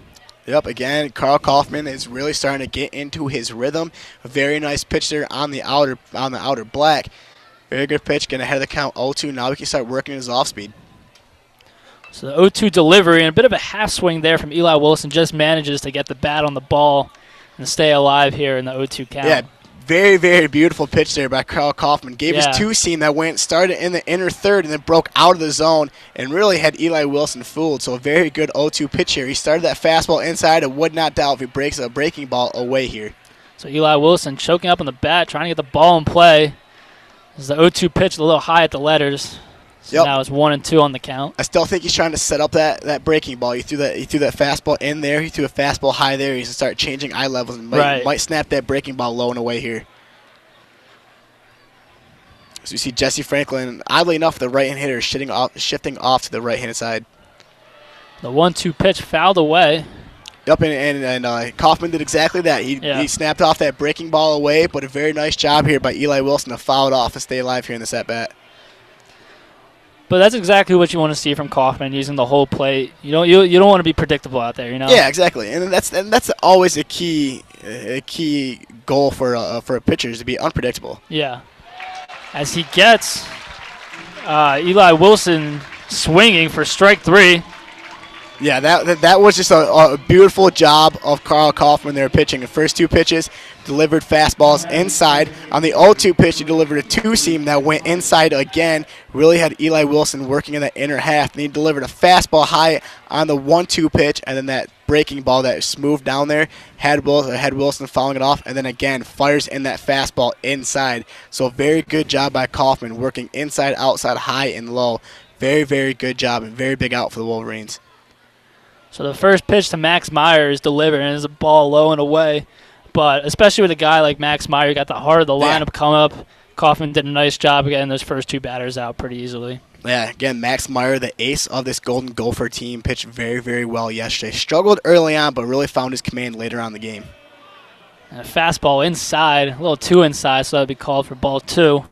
A: Yep, again, Carl Kaufman is really starting to get into his rhythm. A very nice pitch there on the outer black. Very good pitch, getting ahead of the count, 0-2. Now we can start working his off-speed.
C: So the 0-2 delivery and a bit of a half swing there from Eli Wilson just manages to get the bat on the ball and stay alive here in the 0-2 count.
A: Yeah, Very, very beautiful pitch there by Kyle Kaufman. Gave
C: Yeah.
A: his two-seam that started in the inner third and then broke out of the zone and really had Eli Wilson fooled. So a very good 0-2 pitch here. He started that fastball inside and would not doubt if he breaks a breaking ball away here.
C: So Eli Wilson choking up on the bat, trying to get the ball in play. This is the 0-2 pitch, a little high at the letters. So now it's 1-2 on the count.
A: I still think he's trying to set up that breaking ball. He threw that fastball in there. He threw a fastball high there. He's going to start changing eye levels and might snap that breaking ball low and away here. So you see Jesse Franklin, oddly enough, the right-hand hitter shifting off to the right-hand side.
C: The 1-2 pitch fouled away.
A: Yep, and Kaufman did exactly that. He snapped off that breaking ball away, but a very nice job here by Eli Wilson to foul it off and stay alive here in this at-bat.
C: But that's exactly what you want to see from Kaufman, using the whole plate. You don't want to be predictable out there, you know.
A: Yeah, exactly, and that's always a key goal for a pitcher is to be unpredictable.
C: Yeah, as he gets Eli Wilson swinging for strike 3.
A: Yeah, that was just a beautiful job of Carl Kaufman there pitching. The first 2 pitches delivered fastballs inside. On the 0-2 pitch, he delivered a two-seam that went inside again. Really had Eli Wilson working in that inner half. And he delivered a fastball high on the 1-2 pitch, and then that breaking ball that smoothed down there had Wilson fouling it off, and then again fires in that fastball inside. So very good job by Kaufman working inside, outside, high, and low. Very, very good job and very big out for the Wolverines.
C: So the first pitch to Max Meyer is delivered, and it's a ball low and away. But especially with a guy like Max Meyer, you got the heart of the lineup come up. Kaufman did a nice job of getting those first 2 batters out pretty easily.
A: Yeah, again, Max Meyer, the ace of this Golden Gopher team, pitched very, very well yesterday. Struggled early on, but really found his command later on in the game.
C: And a fastball inside, a little too inside, so that would be called for ball 2.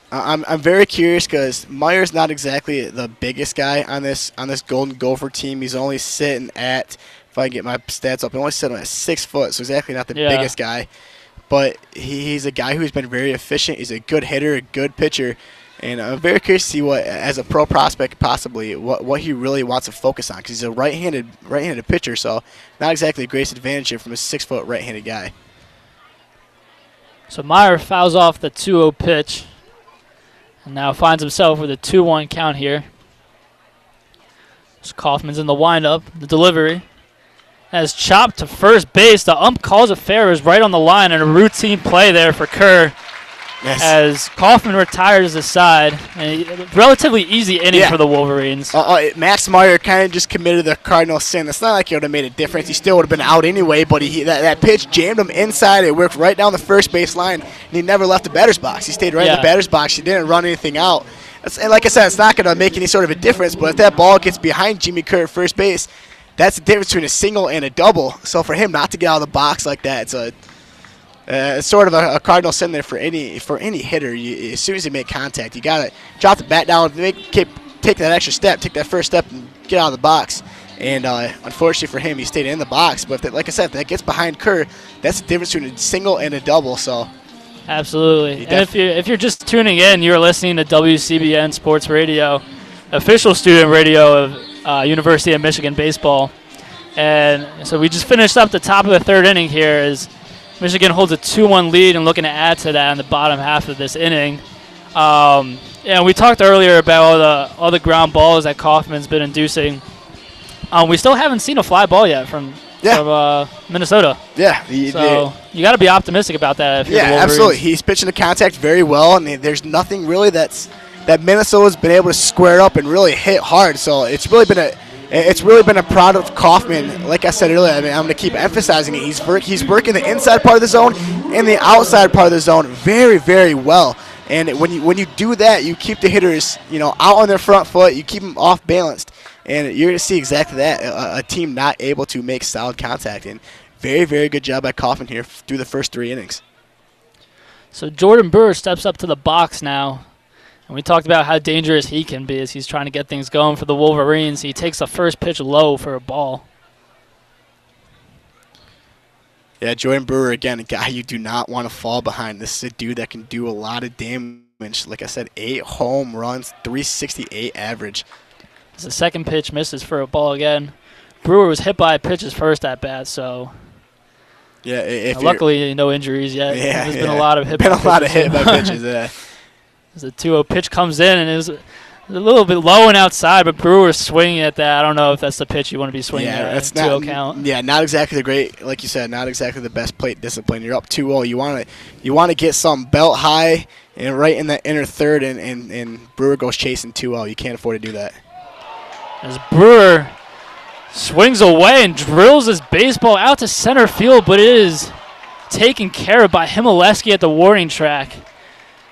A: I'm very curious because Meyer's not exactly the biggest guy on this Golden Gopher team. He's only sitting at, if I can get my stats up, he's only sitting at 6 foot, so exactly not the biggest guy. But he's a guy who's been very efficient. He's a good hitter, a good pitcher, and I'm very curious to see what, as a pro prospect, possibly what he really wants to focus on because he's a right-handed pitcher, so not exactly a great advantage here from a 6 foot right-handed guy.
C: So Meyer fouls off the 2-0 pitch. And now finds himself with a 2-1 count here. So Kaufman's in the windup. The delivery has chopped to first base. The ump calls it fair. It was right on the line, and a routine play there for Kerr. Yes. As Kaufman retires the side. And relatively easy inning for the Wolverines.
A: Max Meyer kind of just committed the cardinal sin. It's not like it would have made a difference. He still would have been out anyway, but that pitch jammed him inside. It worked right down the first base line, and he never left the batter's box. He stayed right in the batter's box. He didn't run anything out. And like I said, it's not going to make any sort of a difference, but if that ball gets behind Jimmy Kerr at first base, that's the difference between a single and a double. So for him not to get out of the box like that, it's sort of a cardinal sin there for any hitter. As soon as you make contact, you gotta drop the bat down, take that extra step, take that first step, and get out of the box. And unfortunately for him, he stayed in the box. But like I said, if that gets behind Kerr, that's the difference between a single and a double. So
C: absolutely. And if you're just tuning in, you're listening to WCBN Sports Radio, official student radio of University of Michigan baseball. And so we just finished up the top of the 3rd inning here as Michigan holds a 2-1 lead and looking to add to that in the bottom half of this inning. And we talked earlier about all the ground balls that Kaufman's been inducing. We still haven't seen a fly ball yet from Minnesota.
A: Yeah.
C: So you got to be optimistic about that. If you're the Wolverines.
A: Absolutely. He's pitching the contact very well, and there's nothing really that Minnesota's been able to square up and really hit hard. So it's really been a product of Kaufman. Like I said earlier, I'm going to keep emphasizing it. He's working the inside part of the zone and the outside part of the zone very, very well. And when you do that, you keep the hitters, out on their front foot. You keep them off balanced, and you're going to see exactly that. A team not able to make solid contact. And very, very good job by Kaufman here through the first 3 innings.
C: So Jordan Brewer steps up to the box now. And we talked about how dangerous he can be as he's trying to get things going for the Wolverines. He takes the first pitch low for a ball.
A: Yeah, Jordan Brewer, again, a guy you do not want to fall behind. This is a dude that can do a lot of damage. Like I said, 8 home runs, 368 average.
C: As the second pitch misses for a ball again. Brewer was hit by a pitch his first at bat, so
A: Yeah,
C: luckily no injuries yet.
A: Yeah,
C: there's been a lot of hit.
A: Been a lot of hit by pitches. Yeah.
C: As the 2-0 pitch comes in, and it was a little bit low and outside, but Brewer's swinging at that. I don't know if that's the pitch you want to be swinging at.
A: That's
C: 2-0 count.
A: Yeah, not exactly the great, like you said, not exactly the best plate discipline. You're up 2-0. You want to get some belt high and right in that inner third, and Brewer goes chasing 2-0. You can't afford to do that.
C: As Brewer swings away and drills his baseball out to center field, but it is taken care of by Himaleski at the warning track.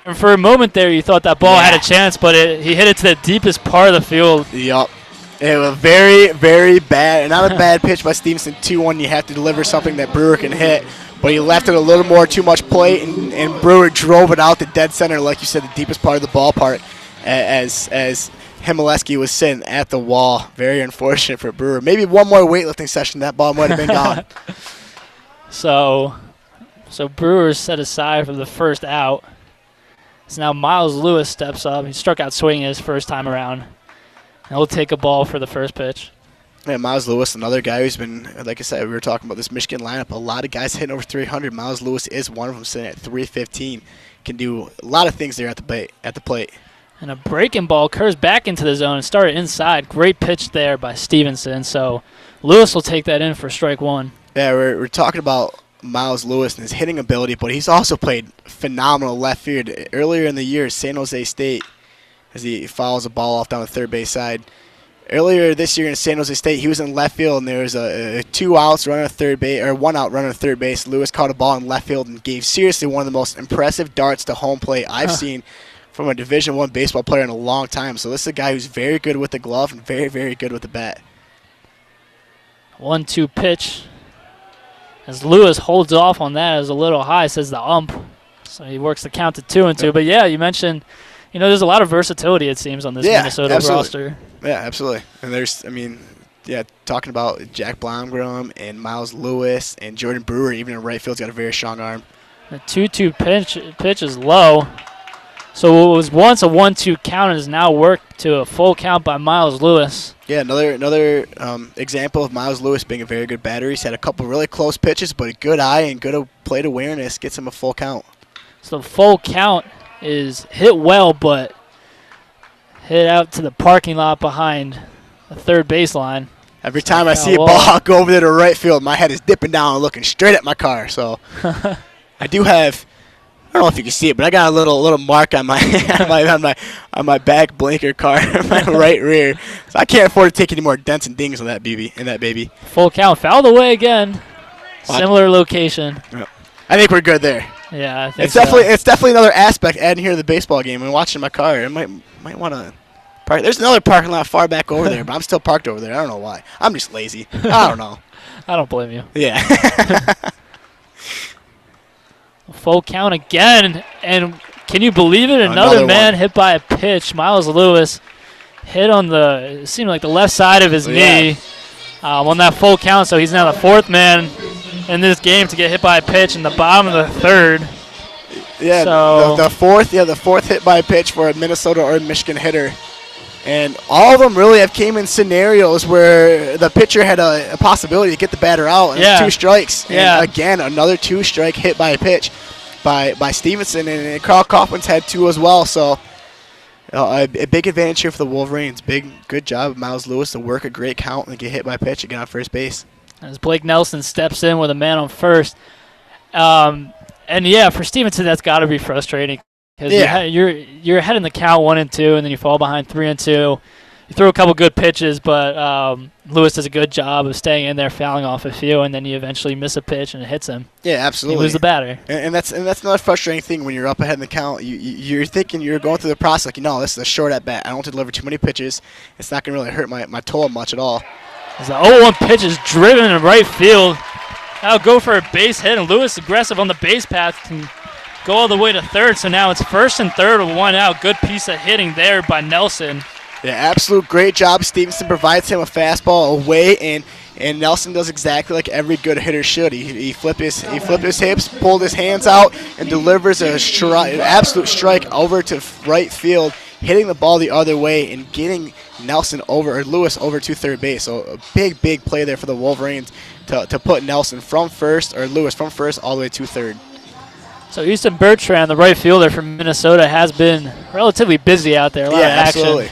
C: And for a moment there, you thought that ball had a chance, but he hit it to the deepest part of the field.
A: Yup. It was very, very bad. Not a bad pitch by Stevenson. 2-1, you have to deliver something that Brewer can hit. But he left it a little more too much plate, and Brewer drove it out to dead center, like you said, the deepest part of the ballpark, as Himaleski was sitting at the wall. Very unfortunate for Brewer. Maybe one more weightlifting session, that ball might have been gone.
C: So Brewer's set aside for the first out. So now Miles Lewis steps up. He struck out swinging his first time around. And he'll take a ball for the first pitch.
A: Yeah, Miles Lewis, another guy who's been, like I said, we were talking about this Michigan lineup. A lot of guys hitting over 300. Miles Lewis is one of them, sitting at 315. Can do a lot of things there at the plate.
C: And a breaking ball curves back into the zone and started inside. Great pitch there by Stevenson. So Lewis will take that in for strike one.
A: Yeah, we're talking about Miles Lewis and his hitting ability, but he's also played phenomenal left field. Earlier in the year, San Jose State, as he fouls the ball off down the third base side. Earlier this year in San Jose State, he was in left field, and there was a 2 outs running at third base, or 1 out running at third base. Lewis caught a ball in left field and gave seriously one of the most impressive darts to home plate I've seen from a Division I baseball player in a long time. So this is a guy who's very good with the glove and very, very good with the bat.
C: 1-2 pitch. As Lewis holds off on that, is a little high, says the ump. So he works the count to 2-2. But yeah, you mentioned, there's a lot of versatility, it seems, on this Minnesota roster.
A: Yeah, absolutely. And there's, talking about Jack Blomgren and Miles Lewis and Jordan Brewer, even in right field's got a very strong arm.
C: The 2-2 pitch is low. So what was once a 1-2 count is now worked to a full count by Miles Lewis.
A: Yeah, another example of Miles Lewis being a very good batter. He's had a couple really close pitches, but a good eye and good plate awareness gets him a full count.
C: So full count is hit well, but hit out to the parking lot behind the third baseline.
A: Every time I see a ball, I'll go over there to right field. My head is dipping down and looking straight at my car. So I do have, I don't know if you can see it, but I got a little mark on my on my back blinker car, my right rear. So I can't afford to take any more dents and dings on that baby.
C: Full count, fouled away again. Similar location.
A: Yeah. I think we're good there.
C: Yeah, I think
A: it's definitely another aspect adding here to the baseball game and watching my car. I might want to park. There's another parking lot far back over there, but I'm still parked over there. I don't know why. I'm just lazy. I don't know.
C: I don't blame you.
A: Yeah.
C: Full count again, and can you believe it? Another man hit by a pitch. Miles Lewis hit on it seemed like the left side of his knee on that full count, so he's now the fourth man in this game to get hit by a pitch in the bottom of the third.
A: Yeah, so the fourth hit by a pitch for a Minnesota or Michigan hitter. And all of them really have came in scenarios where the pitcher had a possibility to get the batter out, and it's 2 strikes.
C: Yeah.
A: And again, another 2-strike hit by a pitch by Stevenson, and Carl Kaufman's had 2 as well. So a big advantage here for the Wolverines. Good job of Miles Lewis to work a great count and get hit by a pitch and get on first base.
C: As Blake Nelson steps in with a man on first. And yeah, for Stevenson, that's got to be frustrating. Because you're ahead in the count 1-2, and then you fall behind 3-2. You throw a couple good pitches, but Lewis does a good job of staying in there, fouling off a few, and then you eventually miss a pitch and it hits him.
A: Yeah, absolutely.
C: You lose the batter.
A: And that's another frustrating thing when you're up ahead in the count. You're thinking, you're going through the process like, this is a short at bat. I don't want to deliver too many pitches. It's not going to really hurt my toe much at all.
C: As the 0-1 pitch is driven in right field. Now go for a base hit, and Lewis aggressive on the base path can go all the way to third. So now it's first and third with 1 out. Good piece of hitting there by Nelson.
A: Yeah, absolute great job. Stevenson provides him a fastball away, and Nelson does exactly like every good hitter should. He flip his hips, pulled his hands out, and delivers an absolute strike over to right field. hitting the ball the other way and getting Nelson over, or Lewis over to third base. So a big play there for the Wolverines to put Nelson from first, or Lewis from first all the way to third.
C: So Easton Bertrand, the right fielder from Minnesota, has been relatively busy out there. A lot of action.
A: Absolutely.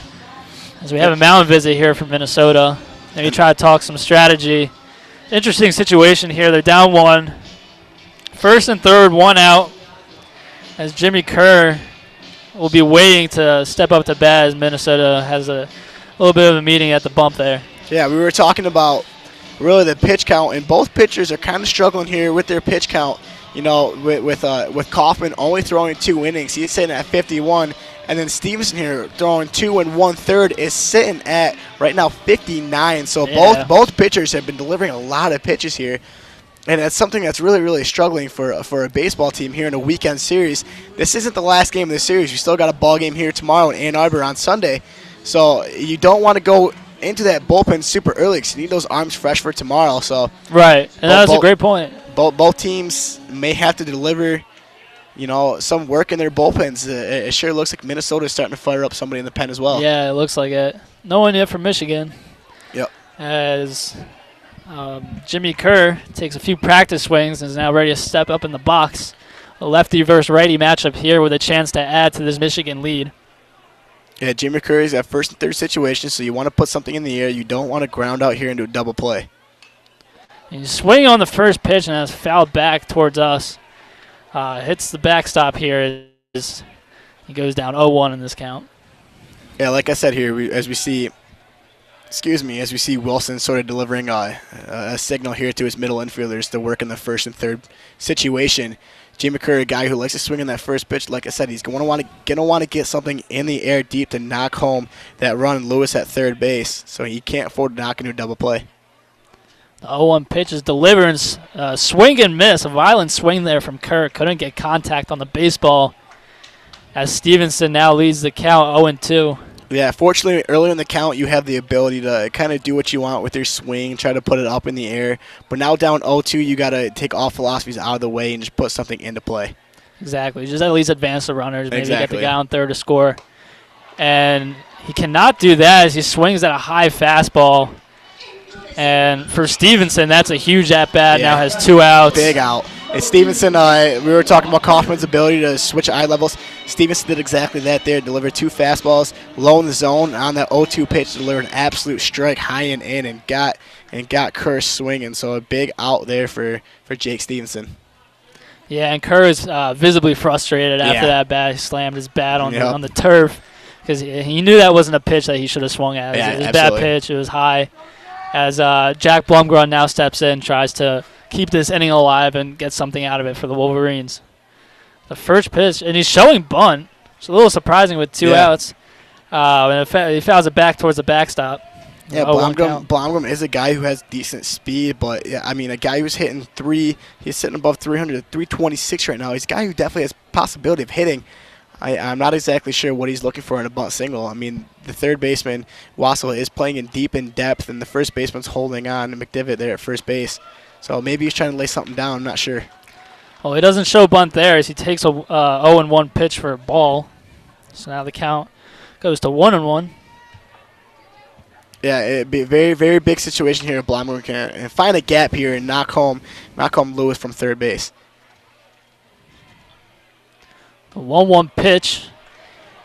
C: As we have a mound visit here from Minnesota. Maybe try to talk some strategy. Interesting situation here. They're down 1. First and third, 1 out. As Jimmy Kerr will be waiting to step up to bat as Minnesota has a little bit of a meeting at the bump there.
A: Yeah, we were talking about really the pitch count, and both pitchers are kind of struggling here with their pitch count. You know, with Kaufman only throwing 2 innings, he's sitting at 51, and then Stevenson here throwing 2 1/3 is sitting at right now 59. So both pitchers have been delivering a lot of pitches here, and that's something that's really struggling for a baseball team here in a weekend series. This isn't the last game of the series. You still got a ball game here tomorrow in Ann Arbor on Sunday, so you don't want to go into that bullpen super early because you need those arms fresh for tomorrow. So
C: right, and that's a great point.
A: Both teams may have to deliver, you know, some work in their bullpens. It sure looks like Minnesota is starting to fire up somebody in the pen as well.
C: Yeah, it looks like it. No one yet from Michigan.
A: Yep.
C: As Jimmy Kerr takes a few practice swings and is now ready to step up in the box. A lefty versus righty matchup here with a chance to add to this Michigan lead.
A: Yeah, Jimmy Kerr is at first and third situation, so you want to put something in the air. You don't want to ground out here into a double play.
C: He's swinging on the first pitch and has fouled back towards us. Hits the backstop here. He goes down 0-1 in this count.
A: Yeah, like I said here, as we see Wilson sort of delivering a signal here to his middle infielders to work in the first and third situation. Jimmy Kerr, a guy who likes to swing in that first pitch, like I said, he's gonna want to get something in the air deep to knock home that run Lewis at third base. So he can't afford to knock into a double play.
C: The 0-1 pitch is delivered, swing and miss. A violent swing there from Kerr. Couldn't get contact on the baseball as Stevenson now leads the count 0-2.
A: Yeah, fortunately, early in the count, you have the ability to kind of do what you want with your swing, try to put it up in the air. But now down 0-2, you got to take all philosophies out of the way and just put something into play.
C: Exactly. Just at least advance the runners, maybe
A: exactly.
C: Get the guy on third to score. And he cannot do that as he swings at a high fastball. And for Stevenson, that's a huge at-bat.
A: Yeah.
C: Now has 2 outs.
A: Big out. And Stevenson, we were talking about Kaufman's ability to switch eye levels. Stevenson did exactly that there. Delivered 2 fastballs low in the zone on that 0-2 pitch. Delivered an absolute strike high and in and got Kerr swinging. So a big out there for Jake Stevenson.
C: Yeah, and Kerr is visibly frustrated after that bat. He slammed his bat on the turf because he knew that wasn't a pitch that he should have swung at. It was a bad pitch. It was high. As Jack Blumgren now steps in, tries to keep this inning alive and get something out of it for the Wolverines. The first pitch, and he's showing bunt. It's a little surprising with 2 outs. And he fouls it back towards the backstop.
A: Yeah, Blomgren is a guy who has decent speed, but yeah, I mean, a guy who's hitting he's sitting above 300, 326 right now. He's a guy who definitely has possibility of hitting. I'm not exactly sure what he's looking for in a bunt single. I mean, the third baseman, Wassel, is playing in deep in depth, and the first baseman's holding on to McDivitt there at first base. So maybe he's trying to lay something down. I'm not sure.
C: Well, he doesn't show bunt there as he takes a 0-1 pitch for a ball. So now the count goes to 1-1.
A: Yeah, it'd be a very, very big situation here. Blomgren can find a gap here and knock home Lewis from third base.
C: The 1-1 pitch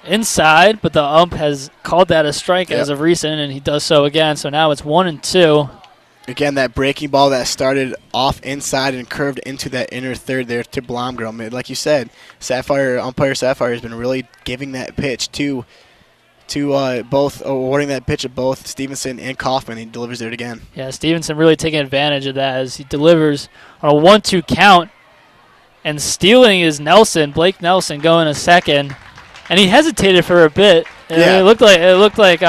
C: inside, but the ump has called that a strike as of recent, and he does so again. So now it's 1-2.
A: Again, that breaking ball that started off inside and curved into that inner third there to Blomgren. Like you said, umpire Sapphire has been really giving that pitch to both, awarding that pitch to both Stevenson and Kaufman. He delivers it again. Yeah,
C: Stevenson really taking advantage of that as he delivers on a 1-2 count. And stealing is Blake Nelson, going to second, and he hesitated for a bit. It looked like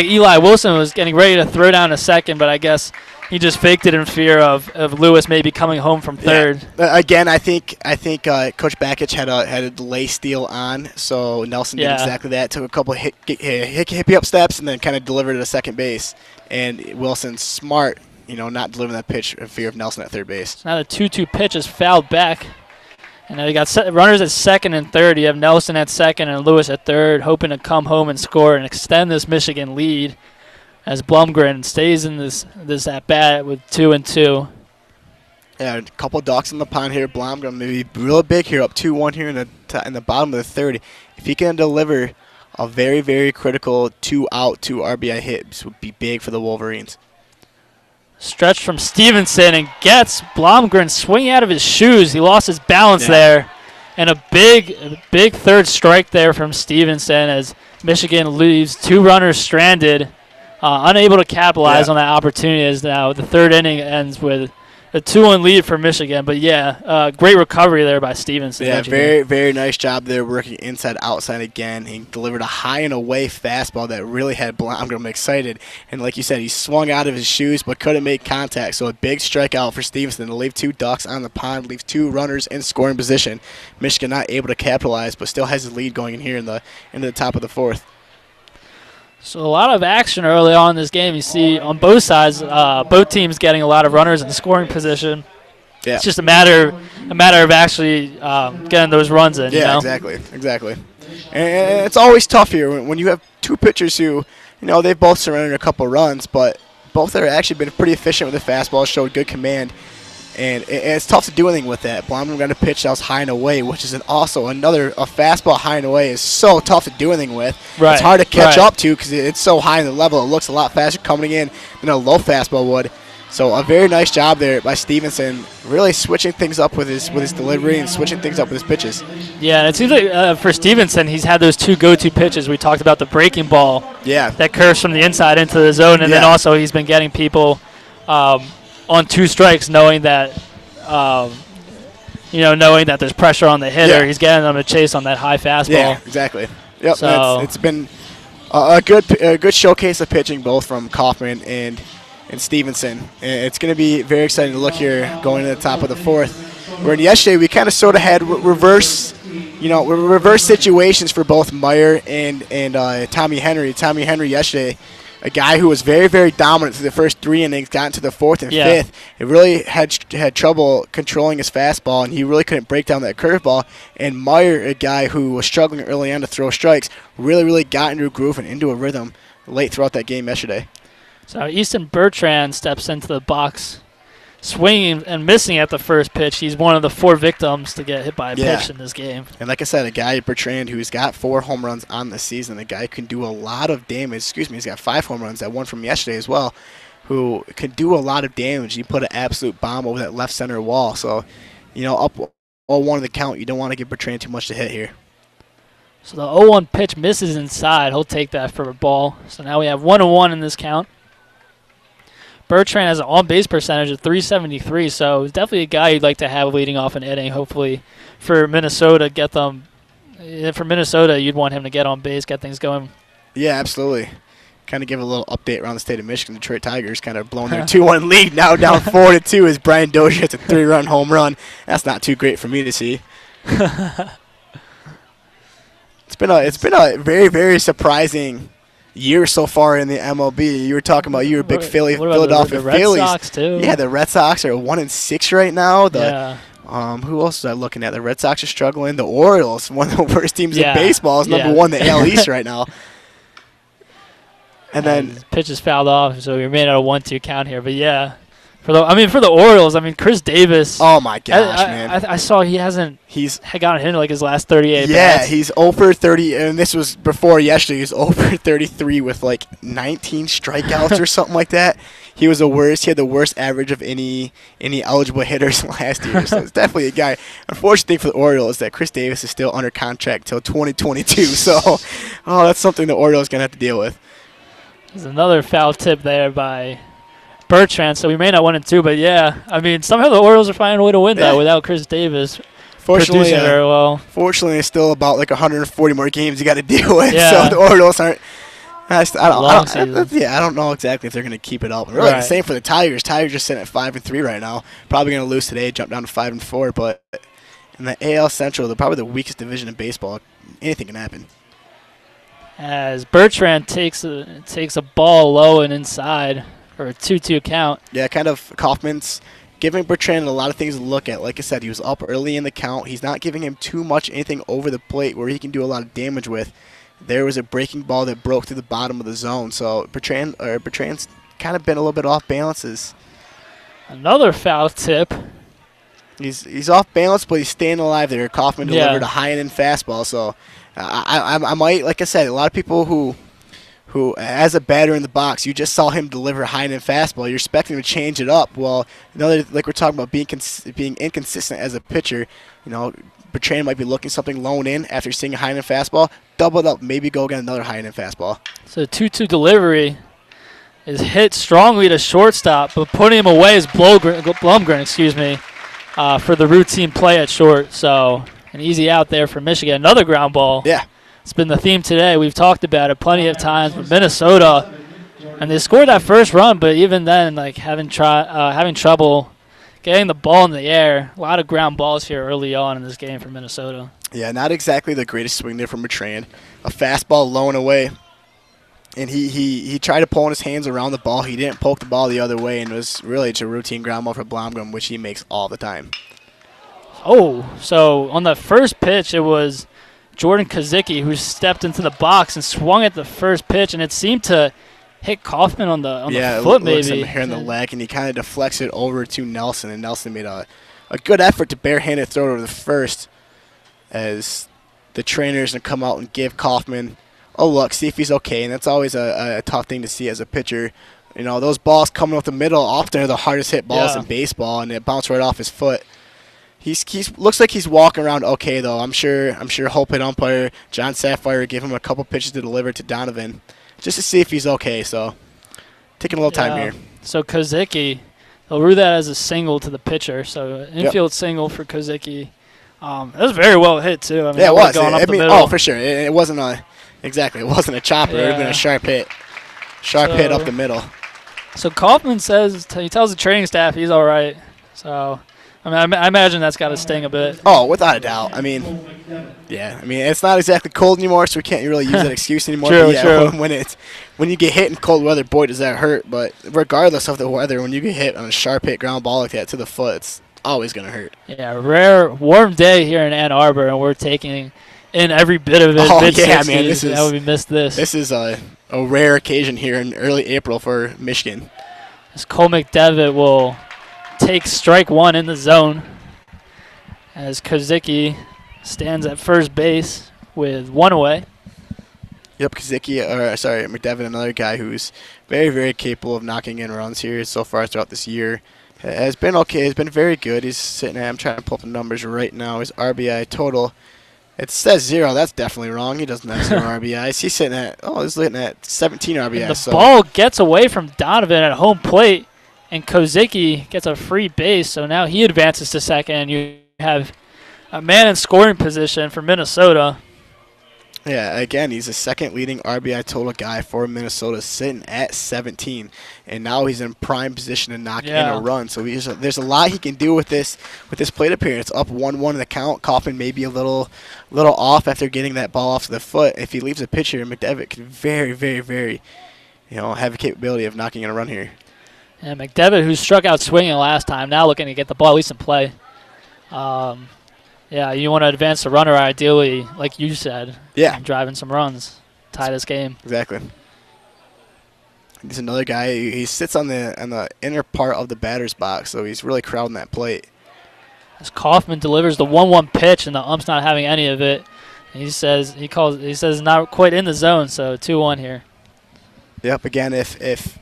C: Eli Wilson was getting ready to throw down a second, but I guess he just faked it in fear of Lewis maybe coming home from third.
A: Yeah. Again, I think Coach Bakich had a delay steal on, so Nelson did exactly that. Took a couple hippie up steps and then kind of delivered it to second base. And Wilson's smart, not delivering that pitch in fear of Nelson at third base.
C: So now the 2-2 pitch is fouled back, And now you got runners at second and third. You have Nelson at second and Lewis at third, hoping to come home and score and extend this Michigan lead as Blumgren stays in this at bat with 2-2.
A: Yeah, a couple ducks in the pond here. Blumgren maybe real big here, up 2-1 here in the bottom of the third. If he can deliver a very, very critical 2-out, 2 RBI hit, this would be big for the Wolverines.
C: Stretch from Stevenson and gets Blomgren swinging out of his shoes. He lost his balance there. And a big third strike there from Stevenson as Michigan leaves 2 runners stranded, unable to capitalize on that opportunity as now the third inning ends with a 2-1 lead for Michigan. But, great recovery there by Stevenson.
A: Yeah, very, very nice job there working inside, outside again. He delivered a high and away fastball that really had Blomgren excited. And like you said, he swung out of his shoes but couldn't make contact. So a big strikeout for Stevenson to leave 2 ducks on the pond, leaves 2 runners in scoring position. Michigan not able to capitalize but still has his lead going in here into the top of the fourth.
C: So a lot of action early on in this game. You see on both sides, both teams getting a lot of runners in scoring position. Yeah. It's just a matter of actually getting those runs in.
A: Yeah, exactly. And it's always tough here when you have 2 pitchers who, they've both surrendered a couple runs, but both have actually been pretty efficient with the fastball, showed good command. And it's tough to do anything with that. Blomgren got a pitch that was high and away, which is also a fastball high and away is so tough to do anything with. Right. It's hard to catch up to because it's so high in the level. It looks a lot faster coming in than a low fastball would. So a very nice job there by Stevenson, really switching things up with his delivery and switching things up with his pitches.
C: Yeah, and it seems like for Stevenson, he's had those 2 go-to pitches. We talked about the breaking ball.
A: Yeah.
C: That curves from the inside into the zone, and then also he's been getting people on 2 strikes, knowing that there's pressure on the hitter. Yeah. He's getting them to chase on that high fastball.
A: Yeah, exactly. Yep. So it's been a good showcase of pitching both from Kaufman and Stevenson. And it's going to be very exciting to look here going to the top of the fourth. Where yesterday we kind of sort of had reverse situations for both Meyer and Tommy Henry. Tommy Henry yesterday, a guy who was very, very dominant through the first 3 innings, got into the 4th and 5th. He really had trouble controlling his fastball, and he really couldn't break down that curveball. And Meyer, a guy who was struggling early on to throw strikes, really, really got into a groove and into a rhythm late throughout that game yesterday.
C: So Easton Bertrand steps into the box, swinging and missing at the first pitch. He's one of the 4 victims to get hit by a pitch in this game.
A: And like I said, a guy, Bertrand, who's got 4 home runs on the season. The guy can do a lot of damage. He's got 5 home runs, that one from yesterday as well, who can do a lot of damage. He put an absolute bomb over that left center wall. So, up 0-1 in the count, you don't want to give Bertrand too much to hit here.
C: So the 0-1 pitch misses inside. He'll take that for a ball. So now we have 1-1 in this count. Bertrand has an on-base percentage of .373, so he's definitely a guy you'd like to have leading off an inning. Hopefully for Minnesota, for Minnesota, you'd want him to get on base, get things going.
A: Yeah, absolutely. Kind of give a little update around the state of Michigan. Detroit Tigers kind of blowing their 2-1 lead, now down 4-2 as Brian Dozier hits a 3-run home run. That's not too great for me to see. It's been a very, very surprising year so far in the MLB. You were talking about you were a big Philadelphia
C: the Red
A: Phillies.
C: Sox too.
A: Yeah, the Red Sox are 1-6 right now. Who else was I looking at? The Red Sox are struggling. The Orioles, one of the worst teams in baseball, is number 1 in the AL East right now. And then
C: pitch is fouled off, so we remain at a 1-2 count here. But for the Orioles, Chris Davis.
A: Oh my gosh, man!
C: I saw he's gotten hit like his last 38.
A: Yeah,
C: bats.
A: He's over 30, and this was before yesterday. He's over 33 with like 19 strikeouts or something like that. He was the worst. He had the worst average of any eligible hitters last year. So it's definitely a guy. Unfortunate thing for the Orioles is that Chris Davis is still under contract till 2022. So, that's something the Orioles gonna have to deal with.
C: There's another foul tip there by Bertrand, so we may not 1-2, but somehow the Orioles are finding a way to win that without Chris Davis producing very well.
A: Fortunately, it's still about like 140 more games you got to deal with, so the Orioles aren't. I don't know exactly if they're going to keep it up. Really, the same for the Tigers. Tigers just sitting at 5-3 right now. Probably going to lose today, jump down to 5-4. But in the AL Central, they're probably the weakest division in baseball. Anything can happen.
C: As Bertrand takes a ball low and inside for a 2-2 count.
A: Yeah, kind of Kaufman's giving Bertrand a lot of things to look at. Like I said, he was up early in the count. He's not giving him too much anything over the plate where he can do a lot of damage with. There was a breaking ball that broke through the bottom of the zone. So Bertrand's kind of been a little bit off balances.
C: Another foul tip.
A: He's off balance, but he's staying alive there. Kaufman delivered a high-end fastball. So I might, like I said, a lot of people who as a batter in the box, you just saw him deliver a high-end fastball. You're expecting him to change it up. Well, like we're talking about being inconsistent as a pitcher, Bertrand might be looking something low in after seeing a high-end fastball. Double it up, maybe go get another high-end fastball.
C: So 2-2 delivery is hit strongly to shortstop, but putting him away is Blumgren, for the routine play at short. So an easy out there for Michigan. Another ground ball.
A: Yeah.
C: It's been the theme today. We've talked about it plenty of times with Minnesota, and they scored that first run, but even then, like having trouble getting the ball in the air. A lot of ground balls here early on in this game for Minnesota.
A: Yeah, not exactly the greatest swing there from Bertrand. A fastball low and away, and he tried to pull in his hands around the ball. He didn't poke the ball the other way, and it was really just a routine ground ball for Blomgren, which he makes all the time.
C: Oh, so on the first pitch, it was Jordan Kozicki who stepped into the box and swung at the first pitch, and it seemed to hit Kaufman on the foot, maybe.
A: Yeah, here in the leg, and he kind of deflects it over to Nelson, and Nelson made a good effort to barehanded throw it over the first as the trainers going to come out and give Kaufman a look, see if he's okay, and that's always a tough thing to see as a pitcher. Those balls coming up the middle often are the hardest hit balls in baseball, and it bounced right off his foot. He's looks like he's walking around okay, though. I'm sure Hope hit umpire John Sapphire gave him a couple pitches to deliver to Donovan just to see if he's okay. So taking a little time here.
C: So Kozicki, they'll rule that as a single to the pitcher. So infield single for Kozicki. It was very well hit too. I mean,
A: it was.
C: Going up the middle.
A: For sure. It wasn't It wasn't a chopper. It would have been a sharp hit. Hit up the middle.
C: So Kaufman says he tells the training staff he's all right. So. I imagine that's got to sting a bit.
A: Oh, without a doubt. It's not exactly cold anymore, so we can't really use that excuse anymore.
C: True.
A: When you get hit in cold weather, boy, does that hurt. But regardless of the weather, when you get hit on a sharp hit ground ball like that to the foot, it's always going to hurt.
C: Yeah, rare warm day here in Ann Arbor, and we're taking in every bit of it.
A: Oh, yeah, man.
C: How we missed this.
A: This is a rare occasion here in early April for Michigan.
C: As Cole McDevitt will take strike one in the zone as Kozicki stands at first base with one away.
A: Yep, McDevitt, another guy who's very, very capable of knocking in runs here so far throughout this year. Has been okay. Has been very good. He's sitting at, I'm trying to pull up the numbers right now. His RBI total, it says 0. That's definitely wrong. He doesn't have 0 RBIs. He's sitting at, he's sitting at 17 RBIs.
C: And the ball gets away from Donovan at home plate, and Kozicki gets a free base, so now he advances to second, and you have a man in scoring position for Minnesota.
A: Yeah, again, he's the second leading RBI total guy for Minnesota, sitting at 17, and now he's in prime position to knock in a run. So there's a lot he can do with this plate appearance. Up 1-1 in the count. Kaufman may be a little off after getting that ball off the foot. If he leaves a pitcher, McDevitt could very, very, very, have the capability of knocking in a run here.
C: And McDevitt, who struck out swinging last time, now looking to get the ball at least in play. You want to advance the runner ideally, like you said.
A: Yeah.
C: Driving some runs, tie this game.
A: Exactly. He's another guy. He sits on the inner part of the batter's box, so he's really crowding that plate.
C: As Kaufman delivers the 1-1 pitch, and the ump's not having any of it. And he says not quite in the zone, so 2-1 here. Yep.
A: Again, if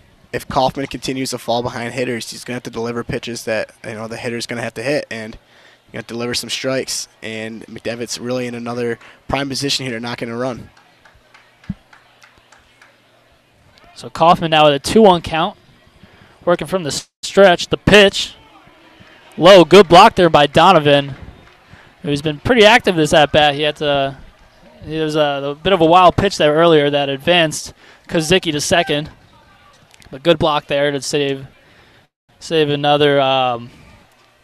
A: Kaufman continues to fall behind hitters, he's going to have to deliver pitches that the hitter's going to have to hit, and you got to deliver some strikes. And McDevitt's really in another prime position here to knock in a run.
C: So Kaufman now with a 2-1 count, working from the stretch. The pitch, low, good block there by Donovan, who's been pretty active this at bat. There was a bit of a wild pitch there earlier that advanced Kozicki to second. But good block there to save another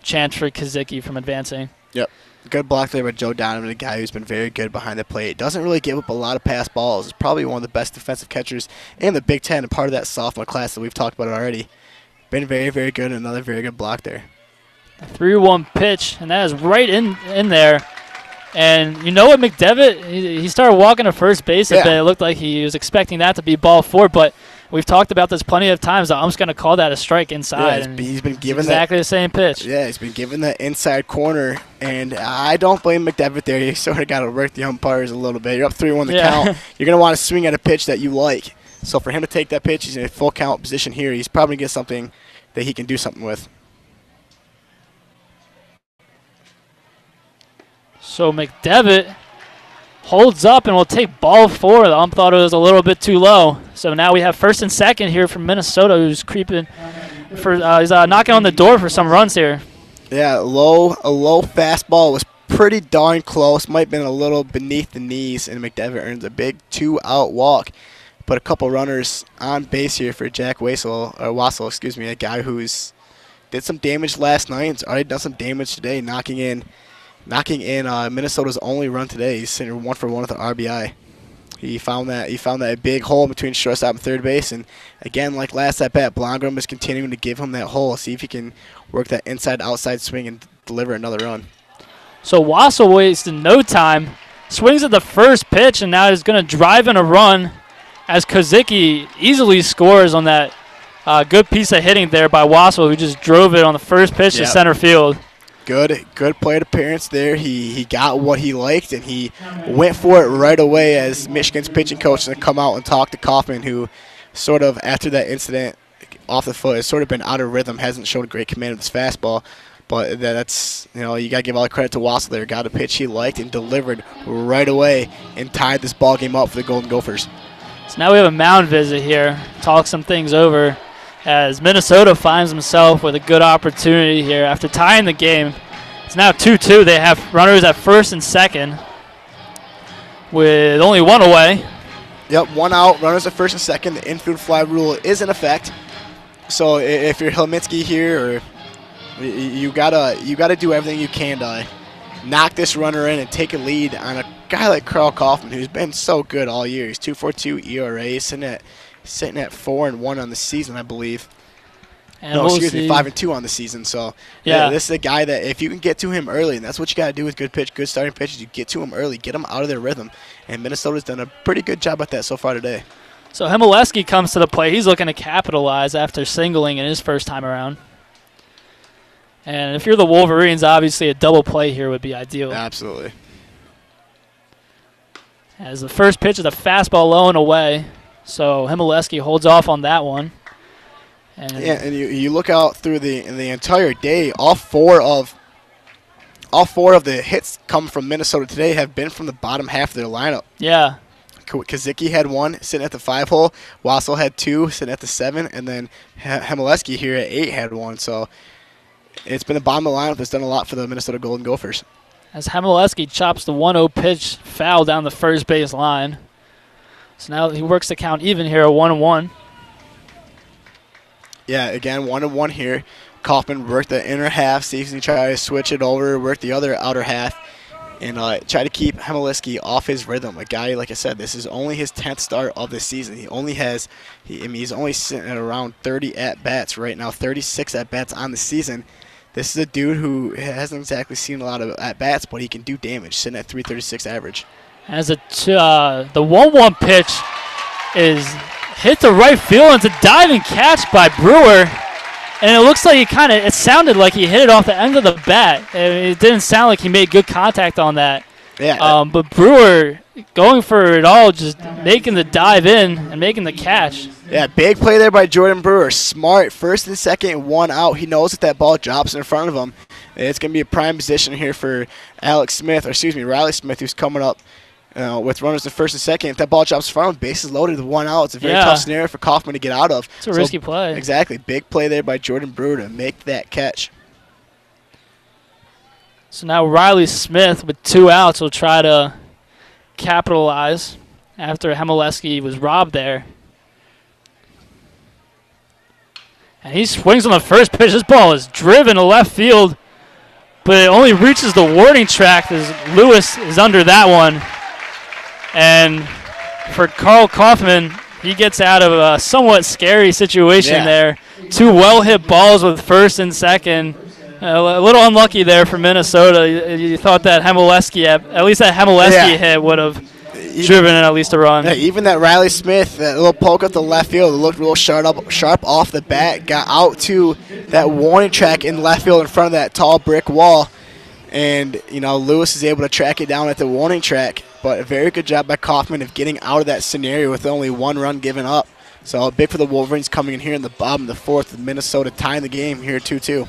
C: chance for Kozicki from advancing.
A: Yep. Good block there by Joe Donovan, a guy who's been very good behind the plate. Doesn't really give up a lot of pass balls. Is probably one of the best defensive catchers in the Big Ten and part of that sophomore class that we've talked about already. Been very, very good, and another very good block there.
C: 3-1 pitch, and that is right in there. And you know what, McDevitt, he started walking to first base a bit. It looked like he was expecting that to be ball 4, but we've talked about this plenty of times. I'm just going to call that a strike inside.
A: Yeah, he's been given
C: exactly the same pitch.
A: Yeah, he's been given the inside corner, and I don't blame McDevitt there. You sort of got to work the umpires a little bit. You're up 3-1 the count. You're going to want to swing at a pitch that you like. So for him to take that pitch, he's in a full count position here. He's probably going to get something that he can do something with.
C: So McDevitt holds up and will take ball 4. The ump thought it was a little bit too low. So now we have first and second here from Minnesota, who's creeping for he's knocking on the door for some runs here.
A: Yeah, a low fastball was pretty darn close. Might have been a little beneath the knees, and McDevitt earns a big 2-out walk. Put a couple runners on base here for Jack Wassel, a guy who's did some damage last night. It's already done some damage today, knocking in Minnesota's only run today. He's sitting 1 for 1 with an RBI. He found that big hole between shortstop and third base, and again, like last at bat, Blomgren is continuing to give him that hole. See if he can work that inside-outside swing and deliver another run.
C: So Wassel wasted no time, swings at the first pitch, and now he's going to drive in a run as Kozicki easily scores on that good piece of hitting there by Wassel, who just drove it on the first pitch to center field.
A: Good plate appearance there. He got what he liked, and he went for it right away as Michigan's pitching coach to come out and talk to Kaufman, who sort of, after that incident off the foot, has sort of been out of rhythm, hasn't shown great command of his fastball. But that's, you got to give all the credit to Wassel there. Got a pitch he liked and delivered right away and tied this ball game up for the Golden Gophers.
C: So now we have a mound visit here, talk some things over, as Minnesota finds himself with a good opportunity here after tying the game. It's now 2-2. They have runners at first and second with only one away.
A: Yep, 1 out, runners at first and second. The infield fly rule is in effect. So if you're Helminski here, or you gotta do everything you can to knock this runner in and take a lead on a guy like Carl Kaufman, who's been so good all year. He's 2.42 ERA, sitting at 4-1 on the season, I believe.
C: And we'll
A: 5-2 on the season. So this is a guy that if you can get to him early, and that's what you got to do with good starting pitches, you get to him early, get them out of their rhythm. And Minnesota's done a pretty good job at that so far today.
C: So Hemileski comes to the plate. He's looking to capitalize after singling in his first time around. And if you're the Wolverines, obviously a double play here would be ideal.
A: Absolutely.
C: As the first pitch is a fastball low and away. So Hemileski holds off on that one.
A: And you look out through the entire day, all four of the hits come from Minnesota today have been from the bottom half of their lineup.
C: Yeah.
A: Kozicki had 1 sitting at the 5 hole, Wassel had 2 sitting at the 7, and then Hemileski here at 8 had 1. So it's been the bottom of the lineup that's done a lot for the Minnesota Golden Gophers.
C: As Hemileski chops the 1-0 pitch foul down the first base line. So now he works the count even here at 1-1.
A: Yeah, again, 1-1 here. Kaufman worked the inner half, see if he can try to switch it over, work the other outer half, and try to keep Hemileski off his rhythm. A guy, like I said, this is only his 10th start of the season. He's only sitting at around 30 at-bats right now, 36 at-bats on the season. This is a dude who hasn't exactly seen a lot of at-bats, but he can do damage, sitting at 336 average.
C: As the 1-1 pitch is hit to right field, and it's a diving catch by Brewer. And it looks like it sounded like he hit it off the end of the bat. It didn't sound like he made good contact on that.
A: Yeah.
C: But Brewer going for it all, just making the dive in and making the catch.
A: Yeah, big play there by Jordan Brewer. Smart, first and second, 1 out. He knows if that ball drops in front of him, it's going to be a prime position here for Riley Smith, who's coming up with runners in first and second. If that ball drops in front of him, bases loaded with 1 out. It's a very tough scenario for Kaufman to get out of.
C: It's a risky play.
A: Exactly. Big play there by Jordan Brewer to make that catch.
C: So now Riley Smith with 2 outs will try to capitalize after Hemileski was robbed there. And he swings on the first pitch. This ball is driven to left field, but it only reaches the warning track as Lewis is under that one. And for Carl Kaufman, he gets out of a somewhat scary situation there. 2 well-hit balls with first and second. A little unlucky there for Minnesota. You thought that at least that Hemileski hit would have driven in at least a run.
A: Yeah, even that Riley Smith, that little poke up the left field, it looked real sharp off the bat, got out to that warning track in left field in front of that tall brick wall. And, Lewis is able to track it down at the warning track. But a very good job by Kaufman of getting out of that scenario with only one run given up. So big for the Wolverines coming in here in the bottom of the fourth with Minnesota tying the game here 2-2.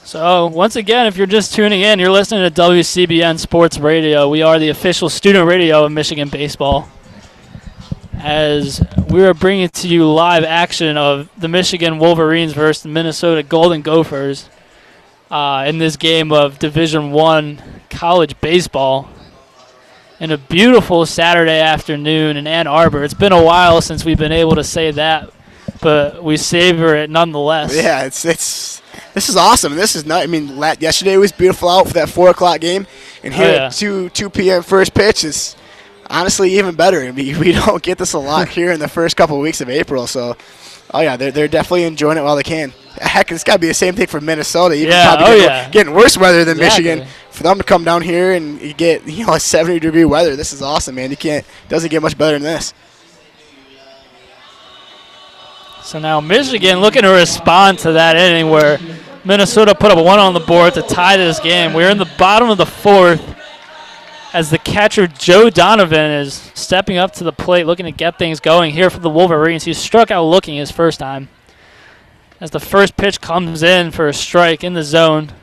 C: So once again, if you're just tuning in, you're listening to WCBN Sports Radio. We are the official student radio of Michigan baseball. As we are bringing to you live action of the Michigan Wolverines versus the Minnesota Golden Gophers in this game of Division I college baseball. In a beautiful Saturday afternoon in Ann Arbor. It's been a while since we've been able to say that, but we savor it nonetheless.
A: Yeah, this is awesome. This is not. I mean, yesterday was beautiful out for that 4 o'clock game, and here at 2 p.m. first pitch is honestly even better. I mean, we don't get this a lot here in the first couple of weeks of April. So, they're definitely enjoying it while they can. Heck, it's got to be the same thing for Minnesota. Even probably getting worse weather than Michigan. For them to come down here and you get a 70-degree weather, this is awesome, man. Doesn't get much better than this.
C: So now Michigan looking to respond to that inning where Minnesota put up 1 on the board to tie this game. We're in the bottom of the fourth as the catcher Joe Donovan is stepping up to the plate looking to get things going here for the Wolverines. He struck out looking his first time as the first pitch comes in for a strike in the zone.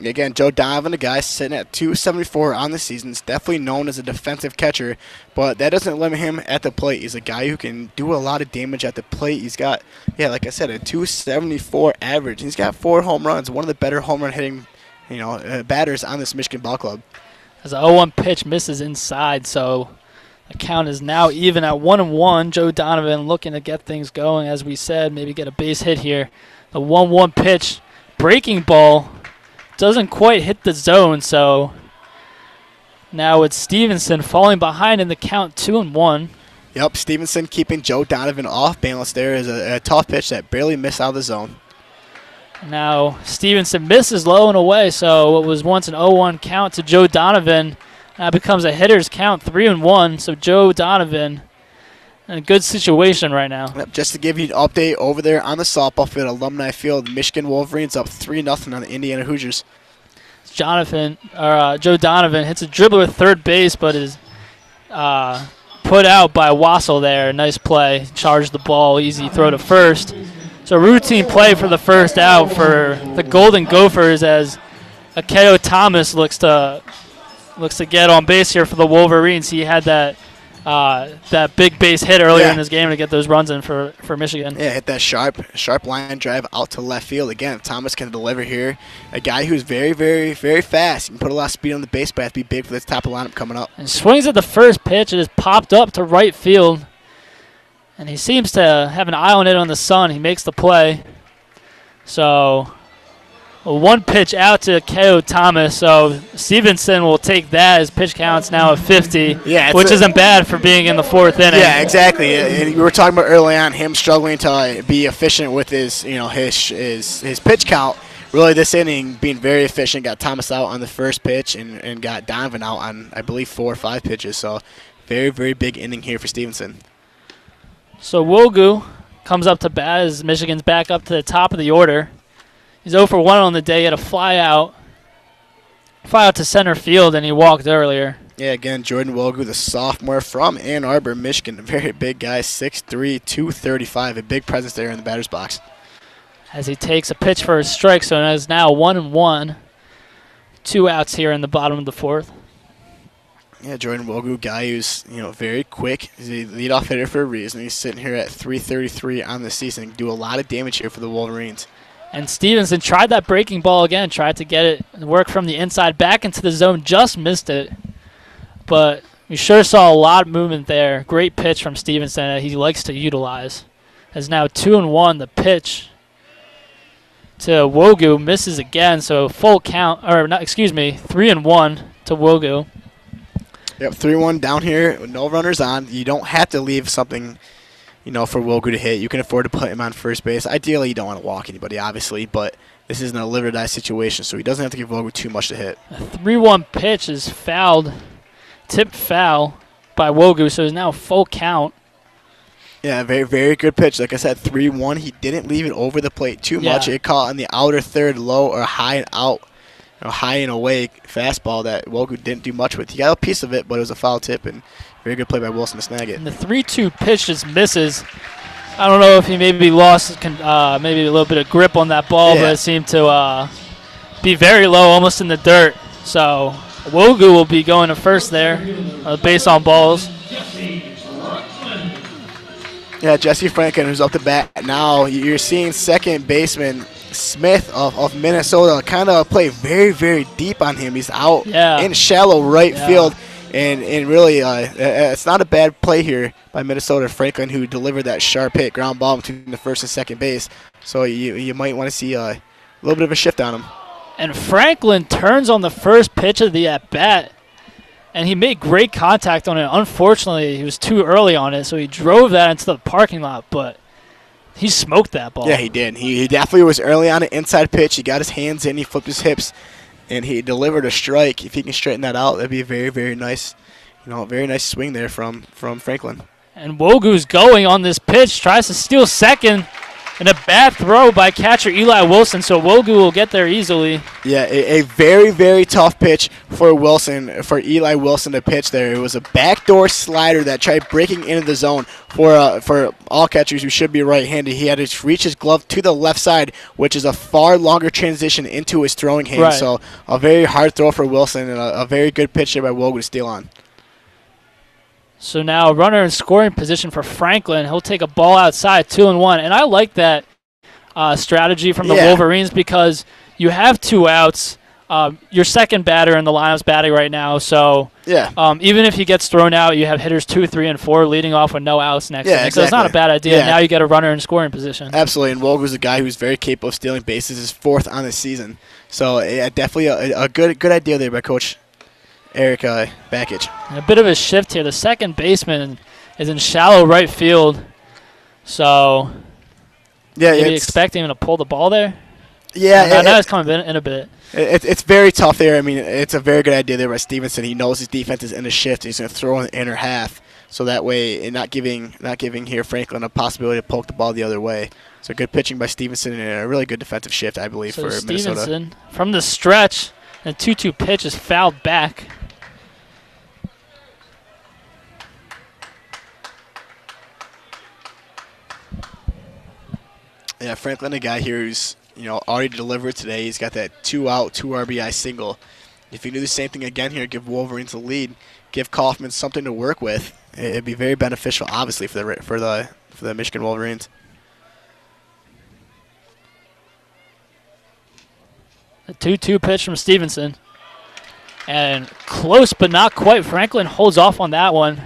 A: Again, Joe Donovan, a guy sitting at 274 on the season, is definitely known as a defensive catcher, but that doesn't limit him at the plate. He's a guy who can do a lot of damage at the plate. He's got, like I said, a 274 average. He's got 4 home runs, one of the better home run hitting, batters on this Michigan ball club.
C: As an 0-1 pitch misses inside, so the count is now even at 1-1. Joe Donovan looking to get things going, as we said, maybe get a base hit here. The 1-1 pitch, breaking ball, doesn't quite hit the zone, so now it's Stevenson falling behind in the count 2-1.
A: Yep, Stevenson keeping Joe Donovan off balance there is a tough pitch that barely missed out of the zone.
C: Now Stevenson misses low and away, so what was once an 0-1 count to Joe Donovan now becomes a hitter's count 3-1, so Joe Donovan in a good situation right now.
A: Yep, just to give you an update over there on the softball field, Alumni Field, Michigan Wolverines up 3-0 on the Indiana Hoosiers.
C: Joe Donovan hits a dribbler at third base, but is put out by Wassel there. Nice play. Charged the ball. Easy throw to first. So routine play for the first out for the Golden Gophers as Akeo Thomas looks to get on base here for the Wolverines. He had that big base hit earlier in this game to get those runs in for Michigan.
A: Yeah, hit that sharp line drive out to left field. Again, if Thomas can deliver here, a guy who's very, very, very fast. He can put a lot of speed on the base, but has to be big for this top of lineup coming up.
C: And swings at the first pitch. It is popped up to right field. And he seems to have an eye on it on the sun. He makes the play. So a 1 pitch out to K.O. Thomas. So Stevenson will take that. His pitch count's now at 50, which isn't bad for being in the 4th inning.
A: Yeah, exactly. And we were talking about early on him struggling to be efficient with his pitch count. Really, this inning being very efficient. Got Thomas out on the first pitch and got Donovan out on, I believe, 4 or 5 pitches. So very, very big inning here for Stevenson.
C: So Wogu comes up to bat as Michigan's back up to the top of the order. He's 0 for 1 on the day. He had a fly out to center field, and he walked earlier.
A: Yeah, again, Jordan Wogu, the sophomore from Ann Arbor, Michigan. A very big guy, 6'3", 235. A big presence there in the batter's box.
C: As he takes a pitch for a strike, so it is now 1-1. 2 outs here in the bottom of the 4th.
A: Yeah, Jordan Wogu, guy who's very quick. He's a leadoff hitter for a reason. He's sitting here at 333 on the season. He can do a lot of damage here for the Wolverines.
C: And Stevenson tried that breaking ball again, tried to get it work from the inside back into the zone, just missed it. But we sure saw a lot of movement there. Great pitch from Stevenson that he likes to utilize. As now 2-1, the pitch to Wogu misses again, so full count, 3-1 to Wogu.
A: Yep, 3-1 down here with no runners on. You don't have to leave something for Wogu to hit. You can afford to put him on first base. Ideally, you don't want to walk anybody, obviously, but this isn't a live or die situation, so he doesn't have to give Wogu too much to hit.
C: A 3-1 pitch is fouled, tipped foul by Wogu, so it's now a full count.
A: Yeah, very, very good pitch. Like I said, 3-1. He didn't leave it over the plate too much. It caught on the outer third, low or high and out, high and away fastball that Wogu didn't do much with. He got a piece of it, but it was a foul tip, and very good play by Wilson to snag it.
C: And the 3-2 pitch just misses. I don't know if he maybe lost maybe a little bit of grip on that ball, but it seemed to be very low, almost in the dirt. So Wogu will be going to first there, base on balls.
A: Yeah, Jesse Franklin, who's up to bat now. You're seeing second baseman Smith of Minnesota kind of play very, very deep on him. He's out in shallow right field. And really, it's not a bad play here by Minnesota. Franklin, who delivered that sharp hit ground ball between the first and second base. So you might want to see a little bit of a shift on him.
C: And Franklin turns on the first pitch of the at-bat, and he made great contact on it. Unfortunately, he was too early on it, so he drove that into the parking lot, but he smoked that ball.
A: Yeah, he did. He definitely was early on an inside pitch. He got his hands in, he flipped his hips, and he delivered a strike. If he can straighten that out, that'd be a very, very nice, very nice swing there from Franklin.
C: And Wogu's going on this pitch, tries to steal second, and a bad throw by catcher Eli Wilson, so Wogu will get there easily.
A: Yeah, a very, very tough pitch for Eli Wilson to pitch there. It was a backdoor slider that tried breaking into the zone for all catchers who should be right-handed. He had to reach his glove to the left side, which is a far longer transition into his throwing hand. Right. So a very hard throw for Wilson, and a very good pitch there by Wogu to steal on.
C: So now a runner in scoring position for Franklin. He'll take a ball outside, 2-1. And I like that strategy from the Wolverines because you have 2 outs. Your second batter in the lineup's batting right now. So even if he gets thrown out, you have hitters 2, 3, and 4 leading off with no outs next inning.
A: Exactly.
C: So it's not a bad idea. Yeah. Now you get a runner in scoring position.
A: Absolutely. And Wogu's a guy who's very capable of stealing bases. His 4th on the season. So definitely a good idea there by Coach Eric Bakich.
C: A bit of a shift here. The second baseman is in shallow right field. So maybe expecting him to pull the ball there?
A: Yeah.
C: Now it's coming in a bit.
A: It's very tough there. I mean, it's a very good idea there by Stevenson. He knows his defense is in a shift. He's going to throw in the inner half. So that way, not giving here Franklin a possibility to poke the ball the other way. So good pitching by Stevenson and a really good defensive shift, I believe, for Minnesota.
C: Stevenson from the stretch, and 2-2 pitch is fouled back.
A: Yeah, Franklin, a guy here who's already delivered today. He's got that 2-out, 2 RBI single. If you do the same thing again here, give Wolverines a lead, give Kaufman something to work with, it'd be very beneficial, obviously, for the Michigan Wolverines.
C: A 2-2 pitch from Stevenson, and close but not quite. Franklin holds off on that one.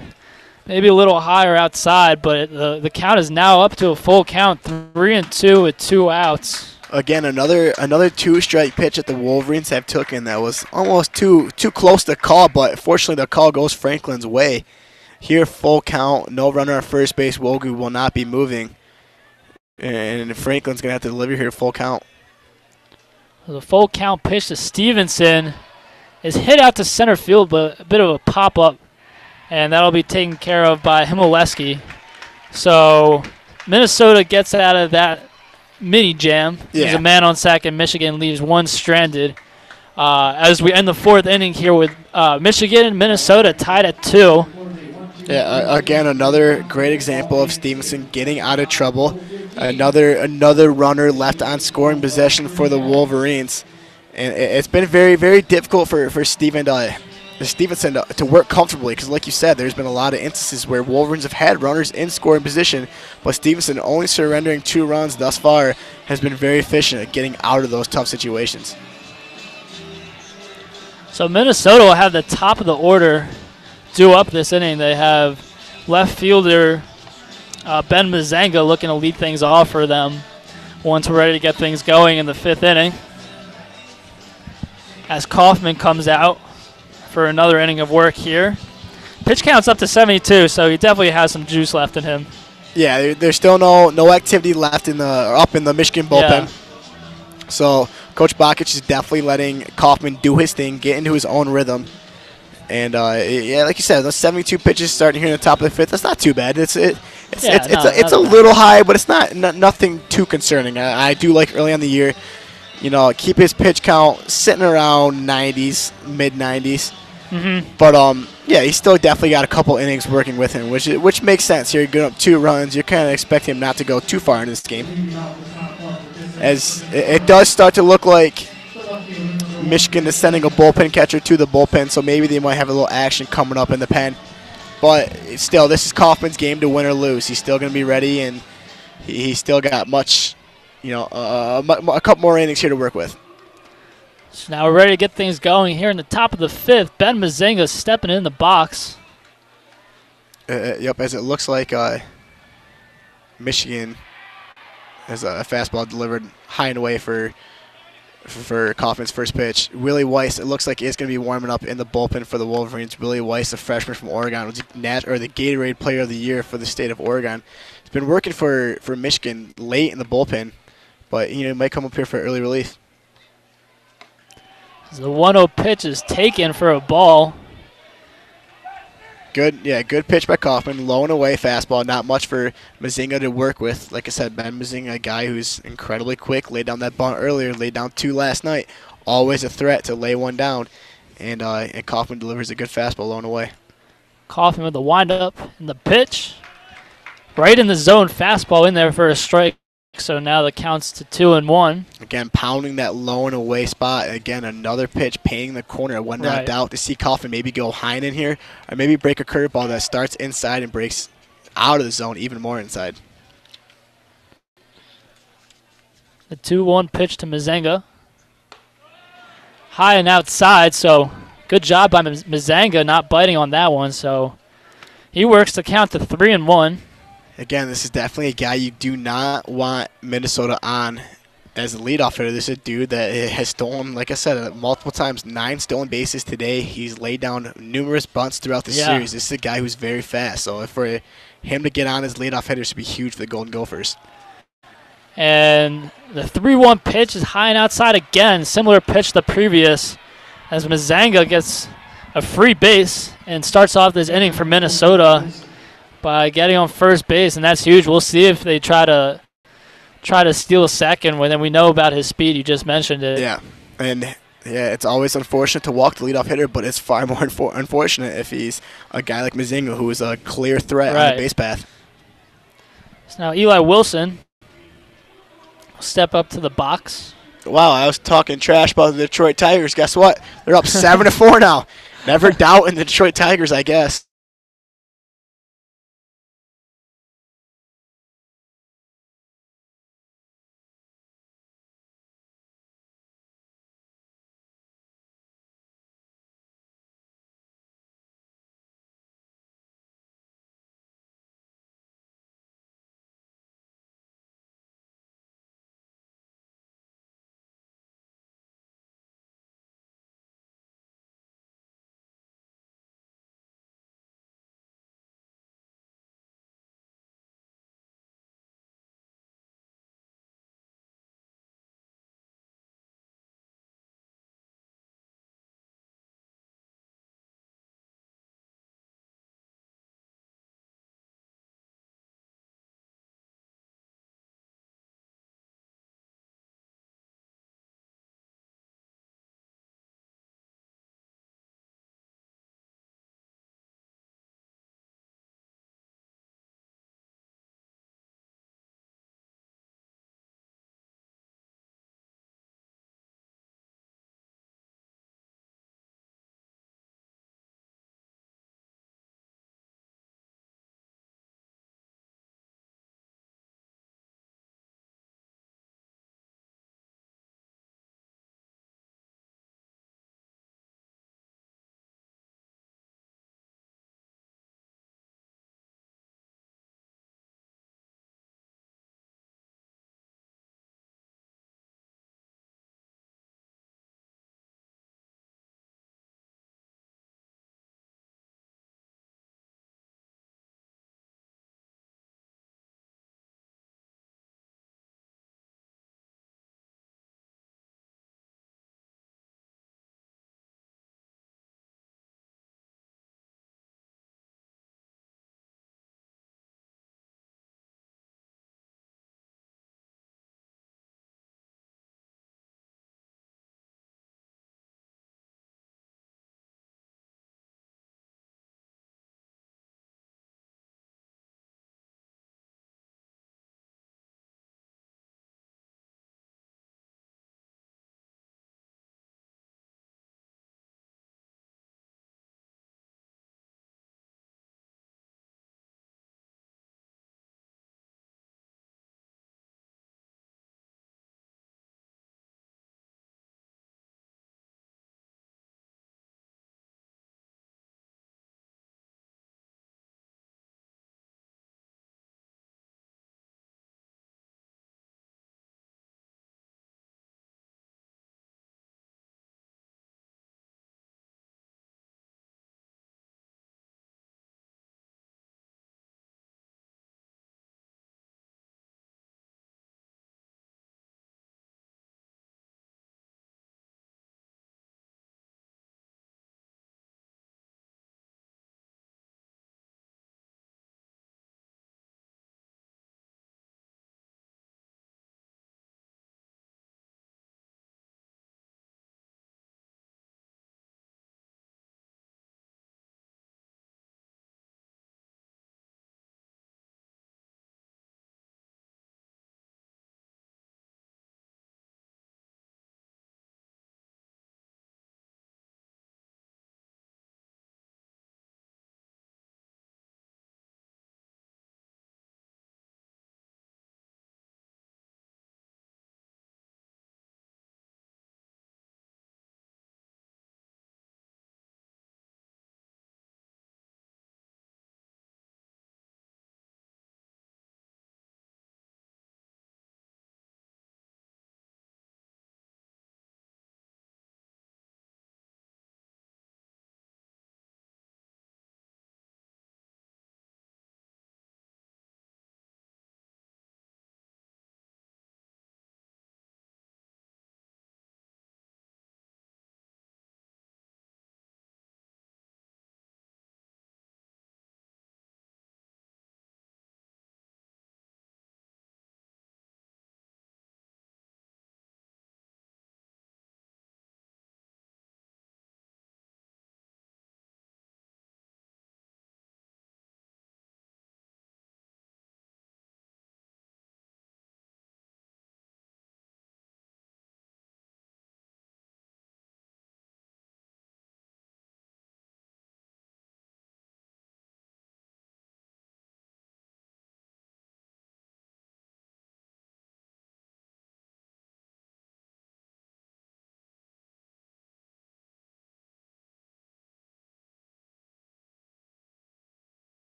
C: Maybe a little higher outside, but the count is now up to a full count, 3-2 with 2 outs.
A: Again, another 2-strike pitch that the Wolverines have taken that was almost too close to call, but fortunately the call goes Franklin's way. Here, full count, no runner at first base. Wogu will not be moving, and Franklin's going to have to deliver here full count.
C: The full count pitch to Stevenson is hit out to center field, but a bit of a pop-up. And that'll be taken care of by Himaleski. So Minnesota gets out of that mini jam. There's a man on second. Michigan leaves one stranded. As we end the 4th inning here with Michigan and Minnesota tied at 2.
A: Yeah, again, another great example of Stevenson getting out of trouble. Another runner left on scoring possession for the Wolverines. And it's been very, very difficult for Stevenson to work comfortably because, like you said, there's been a lot of instances where Wolverines have had runners in scoring position, but Stevenson only surrendering 2 runs thus far has been very efficient at getting out of those tough situations.
C: So Minnesota will have the top of the order due up this inning. They have left fielder Ben Mazanga looking to lead things off for them once we're ready to get things going in the 5th inning. As Kaufman comes out for another inning of work here. Pitch count's up to 72, so he definitely has some juice left in him.
A: Yeah, there's still no activity left up in the Michigan bullpen.
C: Yeah.
A: So Coach Bakic is definitely letting Kaufman do his thing, get into his own rhythm. And yeah, like you said, those 72 pitches starting here in the top of the fifth. That's not too bad. It's a little high, but it's nothing too concerning. I do like early on the year, keep his pitch count sitting around 90s, mid 90s.
C: Mm-hmm.
A: But yeah, he's still definitely got a couple innings working with him, which makes sense. Here, going up 2 runs, you're kind of expecting him not to go too far in this game. As it does start to look like Michigan is sending a bullpen catcher to the bullpen, so maybe they might have a little action coming up in the pen. But still, this is Kaufman's game to win or lose. He's still going to be ready, and he's still got a couple more innings here to work with.
C: So now we're ready to get things going here in the top of the fifth. Ben Mazinga stepping in the box.
A: Yep, as it looks like Michigan has a fastball delivered high and away for Kaufman's first pitch. Willie Weiss, it looks like is going to be warming up in the bullpen for the Wolverines. Willie Weiss, a freshman from Oregon, was the Gatorade Player of the Year for the state of Oregon. He's been working for Michigan late in the bullpen, but he might come up here for early relief.
C: The 1-0 pitch is taken for a ball.
A: Good pitch by Kaufman. Low and away fastball. Not much for Mazinga to work with. Like I said, Ben Mazinga, a guy who's incredibly quick. Laid down that bunt earlier. Laid down 2 last night. Always a threat to lay one down. And Kaufman delivers a good fastball low and away.
C: Kaufman with the windup and the pitch. Right in the zone. Fastball in there for a strike. So now the count's to 2-1.
A: Again, pounding that low and away spot. Again, another pitch painting the corner. One not doubt to see Kaufman maybe go high in here, or maybe break a curveball that starts inside and breaks out of the zone even more inside.
C: The 2-1 pitch to Mazinga. High and outside, so good job by Mazinga not biting on that one. So he works the count to 3-1.
A: Again, this is definitely a guy you do not want Minnesota on as a leadoff hitter. This is a dude that has stolen, like I said, multiple times, 9 stolen bases today. He's laid down numerous bunts throughout the series. This is a guy who's very fast. So for him to get on as leadoff hitter should be huge for the Golden Gophers.
C: And the 3-1 pitch is high and outside again. Similar pitch to the previous as Mazinga gets a free base and starts off this inning for Minnesota by getting on first base, and that's huge. We'll see if they try to steal a second. When then we know about his speed. You just mentioned it.
A: Yeah, and it's always unfortunate to walk the leadoff hitter, but it's far more unfortunate if he's a guy like Mazinga who is a clear threat on the base path.
C: So now Eli Wilson will step up to the box.
A: Wow, I was talking trash about the Detroit Tigers. Guess what? They're up 7-4 now. Never doubt in the Detroit Tigers, I guess.